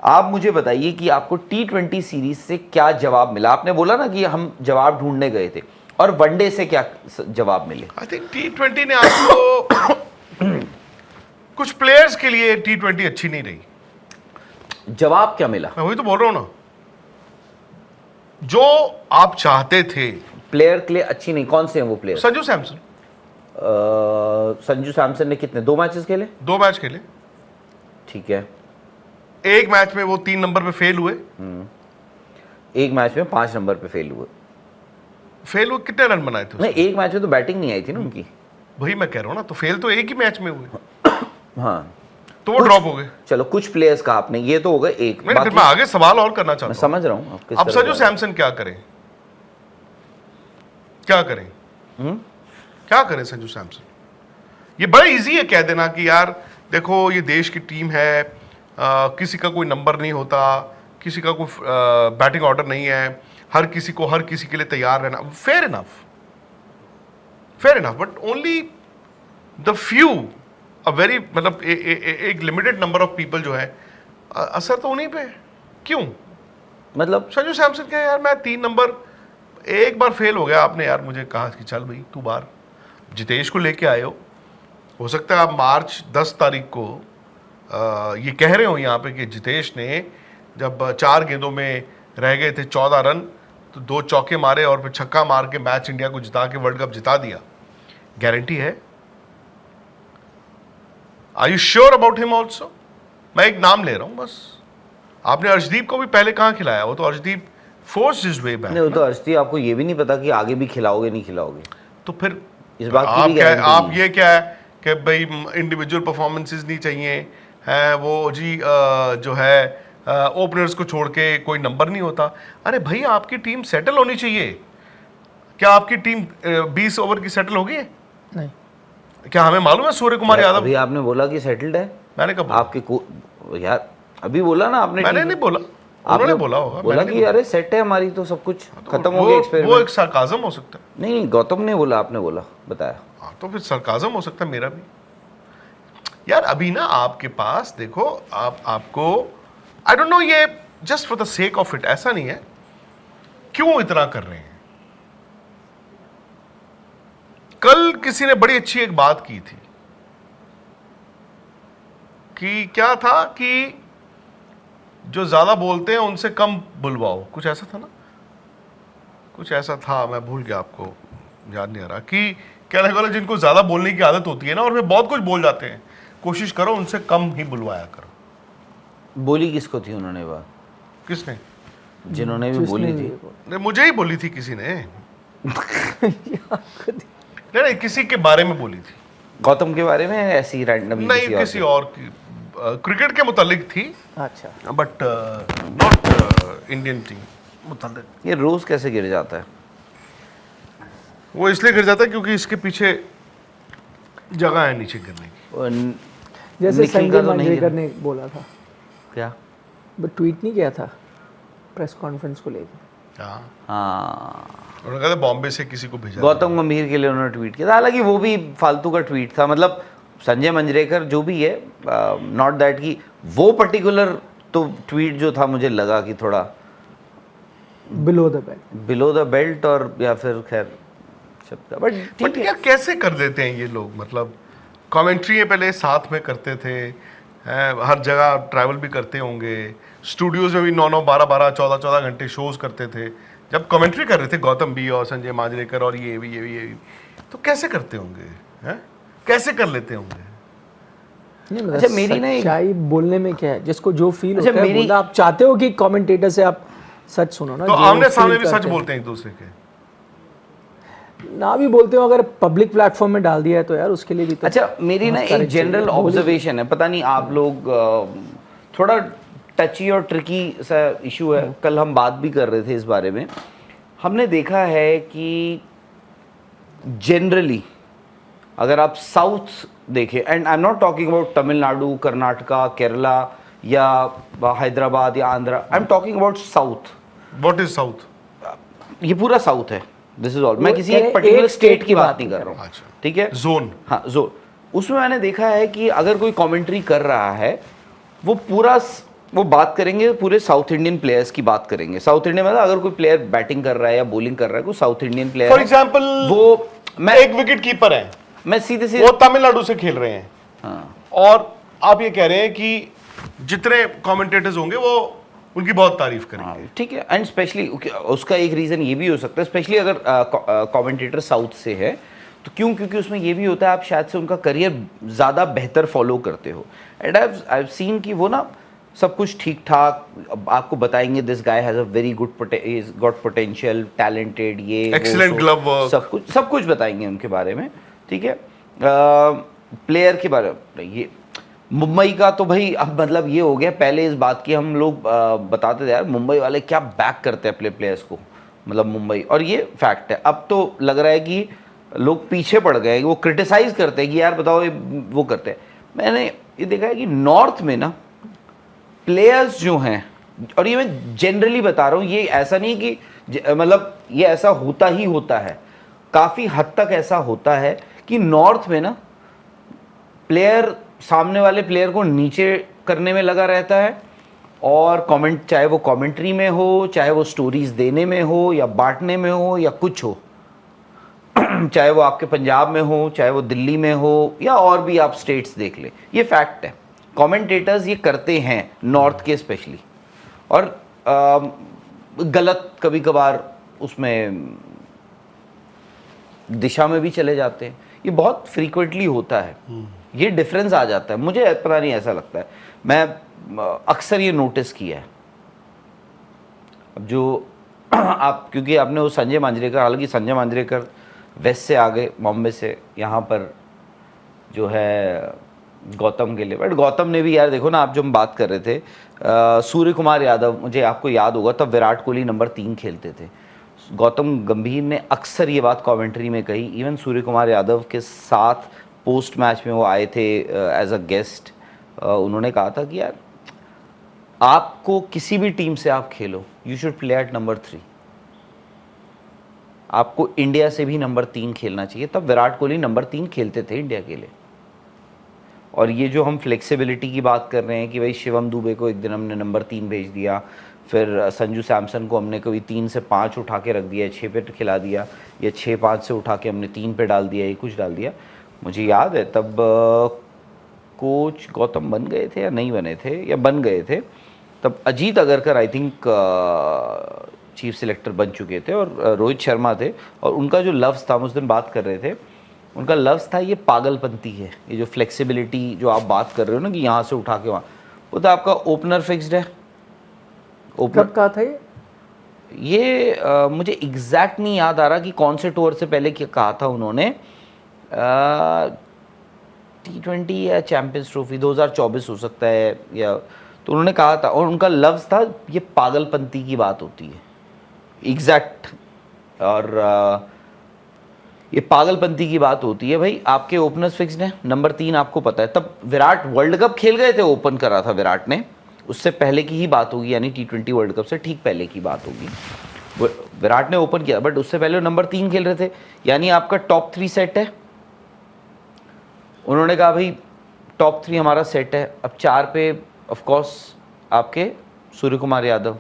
आप मुझे बताइए कि आपको T20 सीरीज से क्या जवाब मिला। आपने बोला ना कि हम जवाब ढूंढने गए थे, और वनडे से क्या जवाब मिले? आई थिंक T20 ने आपको कुछ प्लेयर्स के लिए T20 अच्छी नहीं रही। जवाब क्या मिला? मैं वही तो बोल रहा हूं ना, जो आप चाहते थे। प्लेयर के लिए अच्छी नहीं, कौन से हैं वो प्लेयर? संजू सैमसन। संजू सैमसन ने कितने, 2 मैचेस खेले? 2 मैच खेले। ठीक है। एक मैच में वो 3 नंबर पे फेल हुए। एक मैच में 5 नंबर पे फेल हुए। फेल हुए, कितने रन बनाए थे नहीं, उसने? एक मैच में तो बैटिंग नहीं आई थी ना उनकी। वही मैं कह रहा हूं ना, तो फेल तो एक ही मैच में हुए, हाँ, तो वो ड्रॉप हो गए। चलो कुछ प्लेयर्स का आपने, ये तो हो गए एक। नहीं, फिर मैं आगे सवाल और करना मैं चाहता हूं। समझ रहा हूँ आप किस अब तरह संजू जा रहे सैमसन क्या करें, क्या करें, क्या करें संजू सैमसन? ये बड़ा इजी है कह देना कि यार देखो ये देश की टीम है, किसी का कोई नंबर नहीं होता, किसी का कोई बैटिंग ऑर्डर नहीं है, हर किसी को हर किसी के लिए तैयार रहना। Fair enough, but only the few, a very, मतलब एक लिमिटेड नंबर ऑफ पीपल जो है, असर तो उन्हीं पे है। क्यों? मतलब संजू सैमसन क्या यार, मैं 3 नंबर, एक बार फेल हो गया, आपने यार मुझे कहा कि चल भाई तू बाहर, जितेश को लेके आए हो सकता है आप मार्च 10 तारीख को ये कह रहे हो यहाँ पे कि जितेश ने जब 4 गेंदों में रह गए थे 14 रन, तो 2 चौके मारे और फिर छक्का मार के मैच इंडिया को जिता के वर्ल्ड कप जिता दिया। गारंटी है? Are you sure about him also? मैं एक नाम ले रहा हूं बस। आपने अर्शदीप को भी पहले कहाँ खिलाया? वो तो Arshdeep force his way back. नहीं, वो तो अर्शदीप, आपको ये भी नहीं पता कि आगे भी खिलाओगे नहीं खिलाओगे, तो फिर इस बात की आप भी क्या, गारंटी आप नहीं। ये क्या है कि भाई इंडिविजुअल परफॉर्मेंसेस नहीं चाहिए है, वो जी जो है ओपनर्स को छोड़ के कोई नंबर नहीं होता। अरे भाई आपकी टीम सेटल होनी चाहिए। क्या आपकी टीम 20 ओवर की सेटल होगी? नहीं। क्या हमें मालूम है सूर्य कुमार यादव? अभी आपने बोला कि सेटल्ड है। मैंने कब बोला? आपके को यार अभी बोला ना आपने, मैंने team- नहीं बोला, आपने उन्होंने बोला होगा। बोला मैंने कि नहीं अरे सेट है हमारी तो सब कुछ बोला। खत्म हो गया वो एक्सपेरिमेंट। एक सरकाजम हो सकता है। नहीं, गौतम ने बोला, आपने बोला, बताया। हाँ, तो फिर सरकाजम हो सकता है मेरा भी। यार अभी ना आपके पास देखो, आपको आई डोंट नो, ये just for the sake of it, ऐसा नहीं है, क्यों इतना कर रहे हैं? कल किसी ने बड़ी अच्छी एक बात की थी कि क्या था कि जो ज्यादा बोलते हैं उनसे कम बुलवाओ, कुछ ऐसा था ना, कुछ ऐसा था, मैं भूल गया, आपको याद नहीं आ रहा। कि कहने वाले जिनको ज्यादा बोलने की आदत होती है ना और वे बहुत कुछ बोल जाते हैं, कोशिश करो उनसे कम ही बुलवाया करो। बोली किसको थी उन्होंने बात? किसने? जिन्होंने भी बोली थी। नहीं, मुझे ही बोली थी किसी ने। नहीं, किसी के बारे में बोली थी। गौतम के बारे में ऐसी रैंडम? नहीं, किसी और की, क्रिकेट के मुतालिक थी, अच्छा। बट नॉट इंडियन टीम मुतालिक। ये रोज कैसे गिर जाता है? वो इसलिए गिर जाता है क्योंकि इसके पीछे जगह है नीचे गिरने की। जैसे निखिल संजय का तो नहीं मांजरेकर गिरा। ने बोला था, क्या? वो ट्वीट नहीं किया था प्रेस कॉन्फ्रेंस को लेकर। हाँ, हाँ, उन्होंने कहा था बॉम्बे से किसी को भेजा गौतम गंभीर के लिए उन्होंने ट्वीट किया था, हालांकि वो भी फालतू का ट्वीट था। मतलब संजय मंजरेकर जो भी है, नॉट दैट कि वो पर्टिकुलर तो ट्वीट जो था मुझे लगा कि थोड़ा below the belt. Below the belt, और या फिर खैर शब्द का, बट बट ठीक है। यार कैसे कर देते हैं ये लोग? मतलब कमेंट्री पहले साथ में करते थे, हर जगह ट्रैवल भी करते होंगे, स्टूडियोज में भी 9-9, 12-12, 14-14 घंटे शोज करते थे जब कमेंट्री कर रहे थे गौतम भी और संजय मांजरेकर और ये भी। तो कैसे करते होंगे? हैं? कैसे कर लेते होंगे? नहीं मतलब अच्छा, मेरी ना एक- सच्चाई बोलने में क्या है, जिसको जो फील अच्छा, होता है मेरी- बोलना। आप चाहते हो कि कमेंटेटर से आप सच सुनो ना, तो जो आमने feel सामने भी सच करते हैं। बोलते हैं एक दूसरे के। ना भी बोलते हो, अगर पब्लिक प्लेटफॉर्म में डाल दिया है तो यार उसके लिए भी तो अच्छा, मेरी ना बहुत एक courage चाहिए। जनरल बोलिए। ऑब्जर्वेशन है, पता नहीं आप लोग थोड़ा टची और ट्रिकी सा इशू है, कल हम बात भी कर रहे थे इस बारे में। हमने देखा है कि जनरली अगर आप साउथ देखें, and I am not talking about Tamil Nadu, Karnataka, Kerala या हैदराबाद या आंध्रा, आई am talking about south. What is south? ये पूरा साउथ है, दिस इज ऑल। मैं वो किसी कह एक रहे पर्टिकुलर एक स्टेट state की की बात बात नहीं नहीं कर रहा हूँ, अच्छा। ठीक है? जोन। हाँ, जोन। उसमें मैंने देखा है कि अगर कोई कमेंट्री कर रहा है, वो बात करेंगे पूरे साउथ इंडियन प्लेयर्स की बात करेंगे। साउथ इंडियन मतलब अगर कोई प्लेयर बैटिंग कर रहा है या बॉलिंग कर रहा है, कोई साउथ इंडियन प्लेयर फॉर है, एग्जाम्पल वो मैं एक विकेट कीपर है, मैं सीधे सीधे वो तमिलनाडु से खेल रहे हैं, हाँ, और आप ये कह रहे हैं कि जितने कमेंटेटर्स होंगे वो उनकी बहुत तारीफ करेंगे। ठीक है। एंड स्पेशली उसका एक रीज़न ये भी हो सकता है, स्पेशली अगर कमेंटेटर साउथ से है, तो क्योंकि उसमें ये भी होता है आप शायद से उनका करियर ज़्यादा बेहतर फॉलो करते हो। एंड आई हैव सीन कि वो ना सब कुछ ठीक ठाक आपको बताएंगे, this guy has a very good got potential, talented, ये Excellent glove work. सब कुछ बताएंगे उनके बारे में, ठीक है? प्लेयर के बारे में ये मुंबई का तो भाई अब मतलब ये हो गया, पहले इस बात की हम लोग बताते थे यार मुंबई वाले क्या बैक करते हैं अपने प्लेयर्स को, मतलब मुंबई, और ये फैक्ट है। अब तो लग रहा है कि लोग पीछे पड़ गए, वो क्रिटिसाइज करते हैं कि यार बताओ ये वो करते हैं। मैंने ये देखा है कि नॉर्थ में ना प्लेयर्स जो हैं, और ये मैं जनरली बता रहा हूँ, ये ऐसा नहीं कि मतलब ये ऐसा होता ही होता है, काफ़ी हद तक ऐसा होता है कि नॉर्थ में ना प्लेयर सामने वाले प्लेयर को नीचे करने में लगा रहता है, और कमेंट, चाहे वो कमेंट्री में हो, चाहे वो स्टोरीज देने में हो या बांटने में हो या कुछ हो, चाहे वो आपके पंजाब में हो, चाहे वो दिल्ली में हो, या और भी आप स्टेट्स देख ले, ये फैक्ट है। कमेंटेटर्स ये करते हैं नॉर्थ के स्पेशली, और गलत कभी कभार उसमें दिशा में भी चले जाते हैं, ये बहुत फ्रीक्वेंटली होता है। ये डिफरेंस आ जाता है, मुझे पता नहीं ऐसा लगता है, मैं अक्सर ये नोटिस किया है। अब जो आप, क्योंकि आपने वो संजय मांजरेकर, हालांकि संजय मांजरेकर वेस्ट से आ गए, बॉम्बे से यहाँ पर जो है गौतम के लिए, बट गौतम ने भी यार देखो ना, आप जो हम बात कर रहे थे सूर्य कुमार यादव, मुझे आपको याद होगा तब विराट कोहली नंबर 3 खेलते थे, गौतम गंभीर ने अक्सर ये बात कमेंट्री में कही, इवन सूर्य कुमार यादव के साथ पोस्ट मैच में वो आए थे एज अ गेस्ट, उन्होंने कहा था कि यार आपको किसी भी टीम से आप खेलो, you should play at number 3, आपको इंडिया से भी नंबर 3 खेलना चाहिए। तब विराट कोहली नंबर 3 खेलते थे इंडिया के लिए। और ये जो हम फ्लेक्सिबिलिटी की बात कर रहे हैं कि भाई शिवम दुबे को एक दिन हमने नंबर 3 भेज दिया, फिर संजू सैमसन को हमने कभी 3 से 5 उठा के रख दिया, 6 पे खिला दिया, या 6-5 से उठा के हमने 3 पे डाल दिया, ये कुछ डाल दिया। मुझे याद है तब कोच गौतम बन गए थे या नहीं बने थे, या बन गए थे, तब Ajit Agarkar I think chief selector बन चुके थे, और रोहित शर्मा थे, और उनका जो लफ्ज़ था, हम उस दिन बात कर रहे थे, उनका लफ्ज़ था ये पागलपंती है, ये जो फ्लेक्सिबिलिटी जो आप बात कर रहे हो ना कि यहाँ से उठा के वहाँ, वो तो आपका ओपनर फिक्स्ड है। कब कहा था ये मुझे एग्जैक्ट नहीं याद आ रहा कि कौन से टूर से पहले क्या कहा था उन्होंने, T20 या चैंपियंस ट्रॉफी 2024 हो सकता है, या तो उन्होंने कहा था, और उनका लफ्ज़ था ये पागलपंती की बात होती है एग्जैक्ट। और ये पागलपंती की बात होती है भाई। आपके ओपनर्स फिक्स्ड हैं, नंबर 3 आपको पता है। तब विराट वर्ल्ड कप खेल गए थे, ओपन करा था विराट ने, उससे पहले की ही बात होगी, यानी T20 वर्ल्ड कप से ठीक पहले की बात होगी। विराट ने ओपन किया, बट उससे पहले नंबर 3 खेल रहे थे, यानी आपका टॉप 3 सेट है। उन्होंने कहा भाई टॉप 3 हमारा सेट है। अब 4 पे ऑफ कोर्स आपके सूर्य कुमार यादव,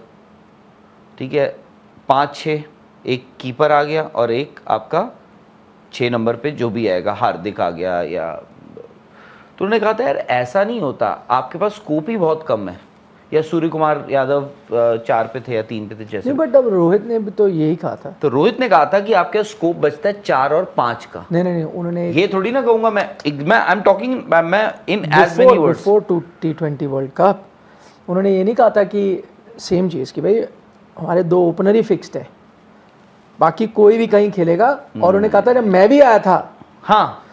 ठीक है, 5-6 एक कीपर आ गया और एक आपका 6 नंबर पे जो भी आएगा, हार्दिक आ गया या। तो उन्होंने कहा था यार ऐसा नहीं होता, आपके पास स्कोप ही बहुत कम है। या सूर्य कुमार यादव 4 पे थे या 3 पे थे जैसे। नहीं, बट अब रोहित ने भी तो यही कहा था। तो रोहित ने कहा था कि आपके स्कोप बचता है 4 और 5 का। नहीं, उन्होंने ये थोड़ी ना कहूंगा मैं आई एम टॉकिंग मैं in as many words before T20 world cup उन्होंने ये नहीं कहा था कि सेम चीज़ कि भाई हमारे 2 ओपनर ही फिक्स्ड है, बाकी कोई भी कहीं खेलेगा। और उन्होंने कहा था जब मैं भी आया था हाँ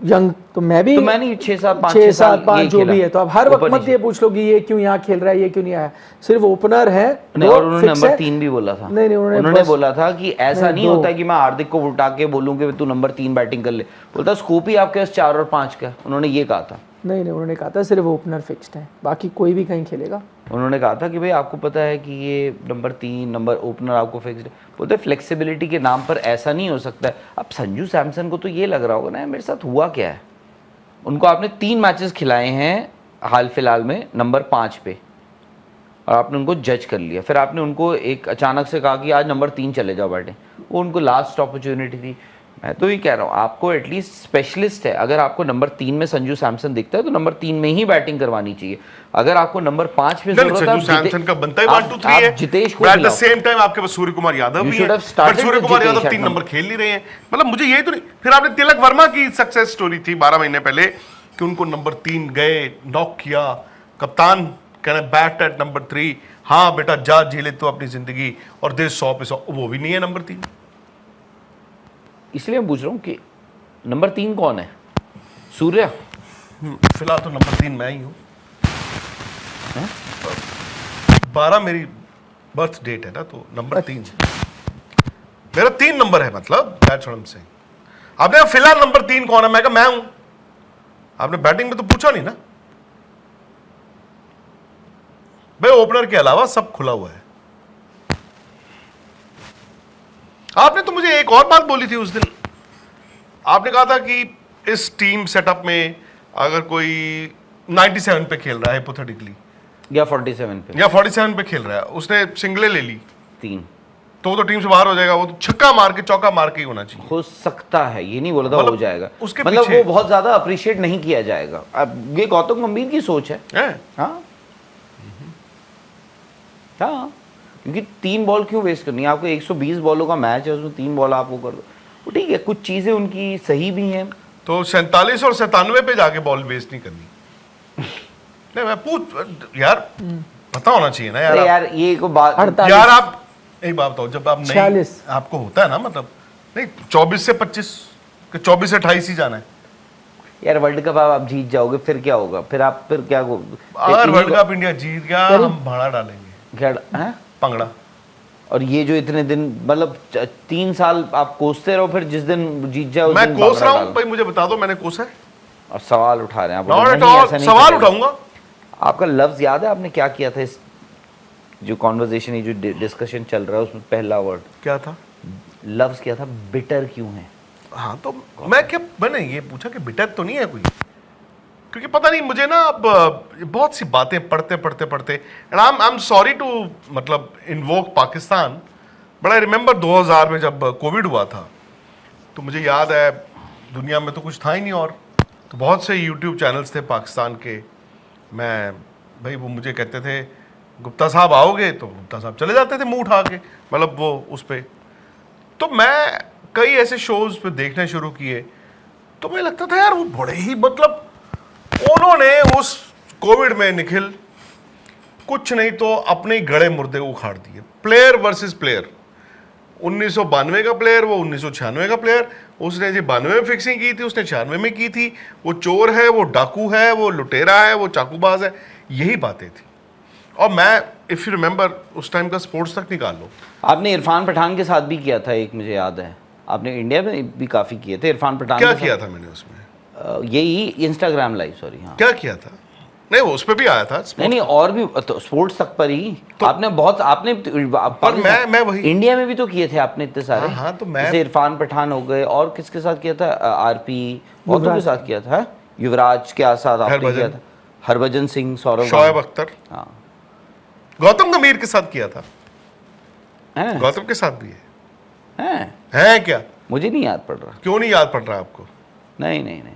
यंग, तो मैं भी तो मैंने 6-7 जो भी है, तो अब हर वक्त मत ये पूछ लो कि ये क्यों यहाँ खेल रहा है, ये क्यों नहीं आया। सिर्फ ओपनर है। नहीं, और उन्होंने नंबर 3 भी बोला था। नहीं, उन्होंने बोला था कि ऐसा नहीं होता कि मैं हार्दिक को उठा के बोलूं कि तू नंबर 3 बैटिंग कर ले, बोलता स्कोप ही आपके पास 4 और 5 का। उन्होंने ये कहा था। नहीं, उन्होंने कहा था सिर्फ ओपनर फिक्स्ड है, बाकी कोई भी कहीं खेलेगा। उन्होंने कहा था कि भाई आपको पता है कि ये नंबर 3 नंबर ओपनर आपको फिक्स्ड है। बोलते फ्लेक्सिबिलिटी के नाम पर ऐसा नहीं हो सकता है। अब संजू सैमसन को तो ये लग रहा होगा ना मेरे साथ हुआ क्या है। उनको आपने 3 मैचेस खिलाए हैं हाल फिलहाल में नंबर 5 पे, और आपने उनको जज कर लिया। फिर आपने उनको एक अचानक से कहा कि आज नंबर 3 चले जाओ बैटिंग। वो उनको लास्ट अपॉर्चुनिटी थी। मैं तो ये कह रहा हूँ आपको एटलीस्ट स्पेशलिस्ट है। अगर आपको नंबर 3 में संजू सैमसन दिखता है तो नंबर 3 में ही बैटिंग करवानी चाहिए। अगर आपको नंबर 5 पे जरूरत है, संजू सैमसन का बनता ही 1 2 3 है। जितेश को एट द सेम टाइम आपके पास सूर्य कुमार यादव भी है, बट सूर्य कुमार यादव 3 नंबर खेल नहीं रहे हैं। मतलब मुझे यही तो नहीं। फिर आपने तिलक वर्मा की सक्सेस स्टोरी थी 12 महीने पहले कि उनको नंबर 3 गए, नॉक किया, कप्तान कहना बैट एट नंबर 3, हाँ बेटा जा झेले तो अपनी जिंदगी, और दे 100 पे 100, वो भी नहीं है नंबर 3। इसलिए मैं पूछ रहा हूँ कि नंबर 3 कौन है? सूर्य? फिलहाल तो नंबर 3 मैं ही हूँ। 12 मेरी बर्थ डेट है ना, तो नंबर 3 मेरा 3 नंबर है, मतलब that's what I am saying. आपने फिलहाल नंबर 3 कौन है, मैं कहा मैं हूं। आपने बैटिंग में तो पूछा नहीं ना भाई। ओपनर के अलावा सब खुला हुआ है। आपने तो मुझे एक और बात बोली थी उस दिन। आपने कहा था कि इस टीम सेटअप में अगर कोई 97 पे खेल रहा है हाइपोथेटिकली, या 47 पे, या 47 पे खेल रहा है, उसने सिंगले ले ली 3, तो टीम से बाहर हो जाएगा। वो तो छक्का मार के चौका मार के ही होना चाहिए। हो सकता है, ये नहीं बोला था मतलब हो जाएगा। उसके मतलब पीछे- वो बहुत ज्यादा अप्रिशिएट नहीं किया जाएगा। अब ये गौतम गंभीर की सोच है। हाँ हाँ, क्योंकि 3 बॉल क्यों वेस्ट करनी है? आपको 120 बॉलों का मैच है, उसमें 3 बॉल आपको कर दो, वो ठीक है। कुछ चीजें उनकी सही भी हैं। तो 47 और 97 पे जाके बॉल वेस्ट नहीं करनी। नहीं मैं पूछ यार, पता होना चाहिए ना अरे यार। यार ये को बात 48 यार आप एक बात बताओ, जब आप नहीं 46 आपको होता है ना, मतलब नहीं 24 से 25 कि 24 से 28 ही जाना है। यार वर्ल्ड कप आप जीत जाओगे फिर क्या होगा? फिर आप फिर क्या अगर वर्ल्ड कप इंडिया जीत गया, हम भाड़ा डालेंगे, क्या हैं? पंगड़ा। और ये जो इतने दिन मतलब 3 साल आप कोसते रहो, फिर जिस दिन जीत जाओ उस मैं दिन कोस बागड़ा रहा हूँ डालो। भाई, मुझे बता दो मैंने कोसा है? और सवाल उठा रहे हैं आप। नॉट एट नहीं, ऑल, ऐसा नहीं सवाल करेगा। उठाऊंगा। आपका लफ्ज याद है आपने क्या किया था? इस जो कॉन्वर्जेशन, ये जो डिस्कशन चल रहा है उसमें पहला वर्ड क्या था? लफ्ज क्या था? बिटर क्यों है? हाँ तो मैंने ये पूछा कि बिटर तो नहीं है कोई, क्योंकि पता नहीं मुझे ना अब बहुत सी बातें पढ़ते and I am sorry to मतलब invoke Pakistan, but I remember 2000 में जब कोविड हुआ था, तो मुझे याद है दुनिया में तो कुछ था ही नहीं, और तो बहुत से यूट्यूब चैनल्स थे पाकिस्तान के। मैं भाई वो मुझे कहते थे गुप्ता साहब आओगे, तो गुप्ता साहब चले जाते थे मुंह उठा के, मतलब वो उस पर। तो मैं कई ऐसे शोज पे देखने शुरू किए, तो मुझे लगता था यार वो बड़े ही मतलब उन्होंने उस कोविड में निखिल कुछ नहीं तो अपने ही गड़े मुर्दे को उखाड़ दिए। प्लेयर वर्सेस प्लेयर, 1992 का प्लेयर, वो 1996 का प्लेयर। उसने जी 92 में फिक्सिंग की थी, उसने 96 में की थी। वो चोर है, वो डाकू है, वो लुटेरा है, वो चाकूबाज है, यही बातें थी। और मैं इफ यू रिमेंबर उस टाइम का स्पोर्ट्स तक निकाल लो। आपने इरफान पठान के साथ भी किया था एक, मुझे याद है। आपने इंडिया में भी काफ़ी किए थे इरफान पठान क्या के किया था मैंने उसमें? साथ। यही इंस्टाग्राम लाइव, सॉरी। हाँ, क्या किया था? नहीं, वो उस पे भी आया था। नहीं और भी तो स्पोर्ट्स तक पर ही आपने बहुत, आपने पर मैं वही इंडिया में भी तो किए थे आपने इतने सारे। हाँ, तो मैं जैसे इरफान पठान हो गए, और किसके साथ किया था? आरपी और तो के साथ किया था, युवराज के साथ आपने किया था, हरभजन सिंह, सौरव, शोएब अख्तर, हाँ, गौतम गंभीर के साथ किया था। हैं? गौतम के साथ भी हैं? है क्या? मुझे नहीं याद पड़ रहा। क्यों नहीं याद पड़ रहा आपको? नहीं नहीं नहीं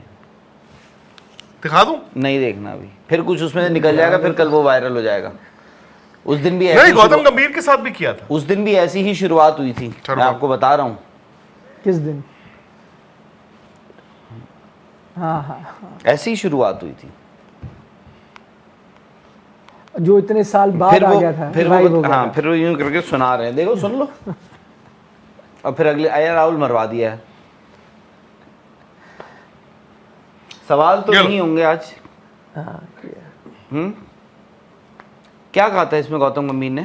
दिखा दूं? नहीं देखना अभी, फिर कुछ उसमें से निकल जाएगा, फिर कल वो वायरल हो जाएगा। उस दिन भी नहीं, ऐसी गौतम गंभीर के साथ भी किया था। उस दिन भी ऐसी ही शुरुआत हुई थी, मैं आपको बता रहा हूँ। किस दिन? हाँ हाँ हाँ, ऐसी ही शुरुआत हुई थी, जो इतने साल बाद फिर आ वो गया था, फिर revive वो हो गया हाँ था। फिर वो यूं करके सुना रहे हैं, देखो सुन लो। और फिर अगले आया राहुल मरवा दिया है। सवाल तो ये लो। नहीं होंगे आज। हाँ, clear। क्या कहा था इसमें गौतम गंभीर ने?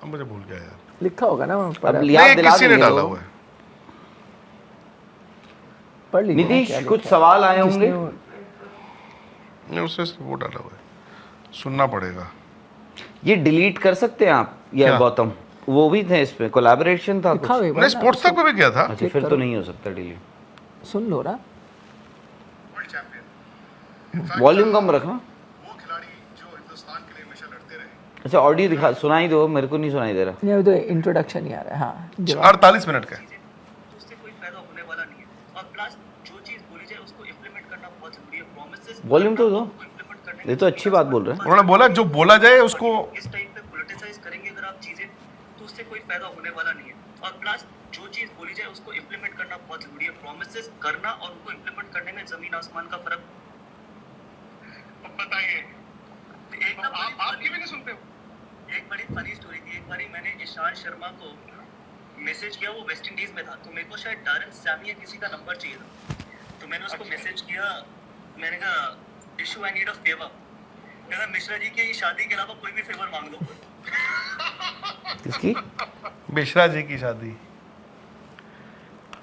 अब मुझे भूल गया यार। लिखा होगा ना, अब पढ़ा याद नहीं, दिला किसी ने देंगे डाला लोग। हुआ है। पढ़ लीजिए ना, नीतीश, क्या कुछ लिखा सवाल आए है। होंगे? जिसने वो- नहीं, उससे वो डाला हुआ है, सुनना पड़ेगा। ये डिलीट कर सकते हैं आप या क्या? गौतम? वो भी थे इसमें, कोलैबोरेशन था लिखा कुछ। हुआ नहीं, स्पोर्ट्स तक पे भी किया था। अच्छा, फिर तो नहीं हो सकता डिलीट। सुन लो ना। वॉल्यूम कम रखना। वो खिलाड़ी जो हिंदुस्तान के लिए हमेशा लड़ते रहे। अच्छा, ऑडियो दिखा, सुनाई दो, मेरे को नहीं सुनाई दे रहा। नहीं, अभी तो इंट्रोडक्शन ही आ रहा है। हाँ, जवाब। 48 मिनट का है। तो उससे कोई फायदा होने वाला नहीं है। और प्लस जो चीज बोली जाए उसको इम्प्लीमेंट करना बहुत जरूरी है। प्रोमिसेस वॉल्यूम तो दो, इम्प्लीमेंट करने ये तो अच्छी बात बोल रहे हैं। उन्होंने बोला जो बोला जाए उसको। इस टाइम पे पॉलिटिसाइज करेंगे अगर आप चीजें, तो उससे कोई फायदा होने वाला नहीं है। और प्लस जो चीज बोली जाए उसको इम्प्लीमेंट करना बहुत जरूरी है। प्रोमिसेस करना और उनको इम्प्लीमेंट करने में जमीन आसमान का फर्क। बताइए, एकदम आप क्यों नहीं सुनते हो? एक बड़ी फनी स्टोरी थी। एक बारी मैंने ईशांत शर्मा को मैसेज किया, वो वेस्ट इंडीज में था, तो मेरे को शायद डारन सैमी या किसी का नंबर चाहिए था, तो मैंने उसको मैसेज किया। मैंने कहा issue I need a favour. कहना मिश्रा जी की शादी के अलावा कोई भी फेवर मांग लो। किसकी? मिश्रा जी की शादी।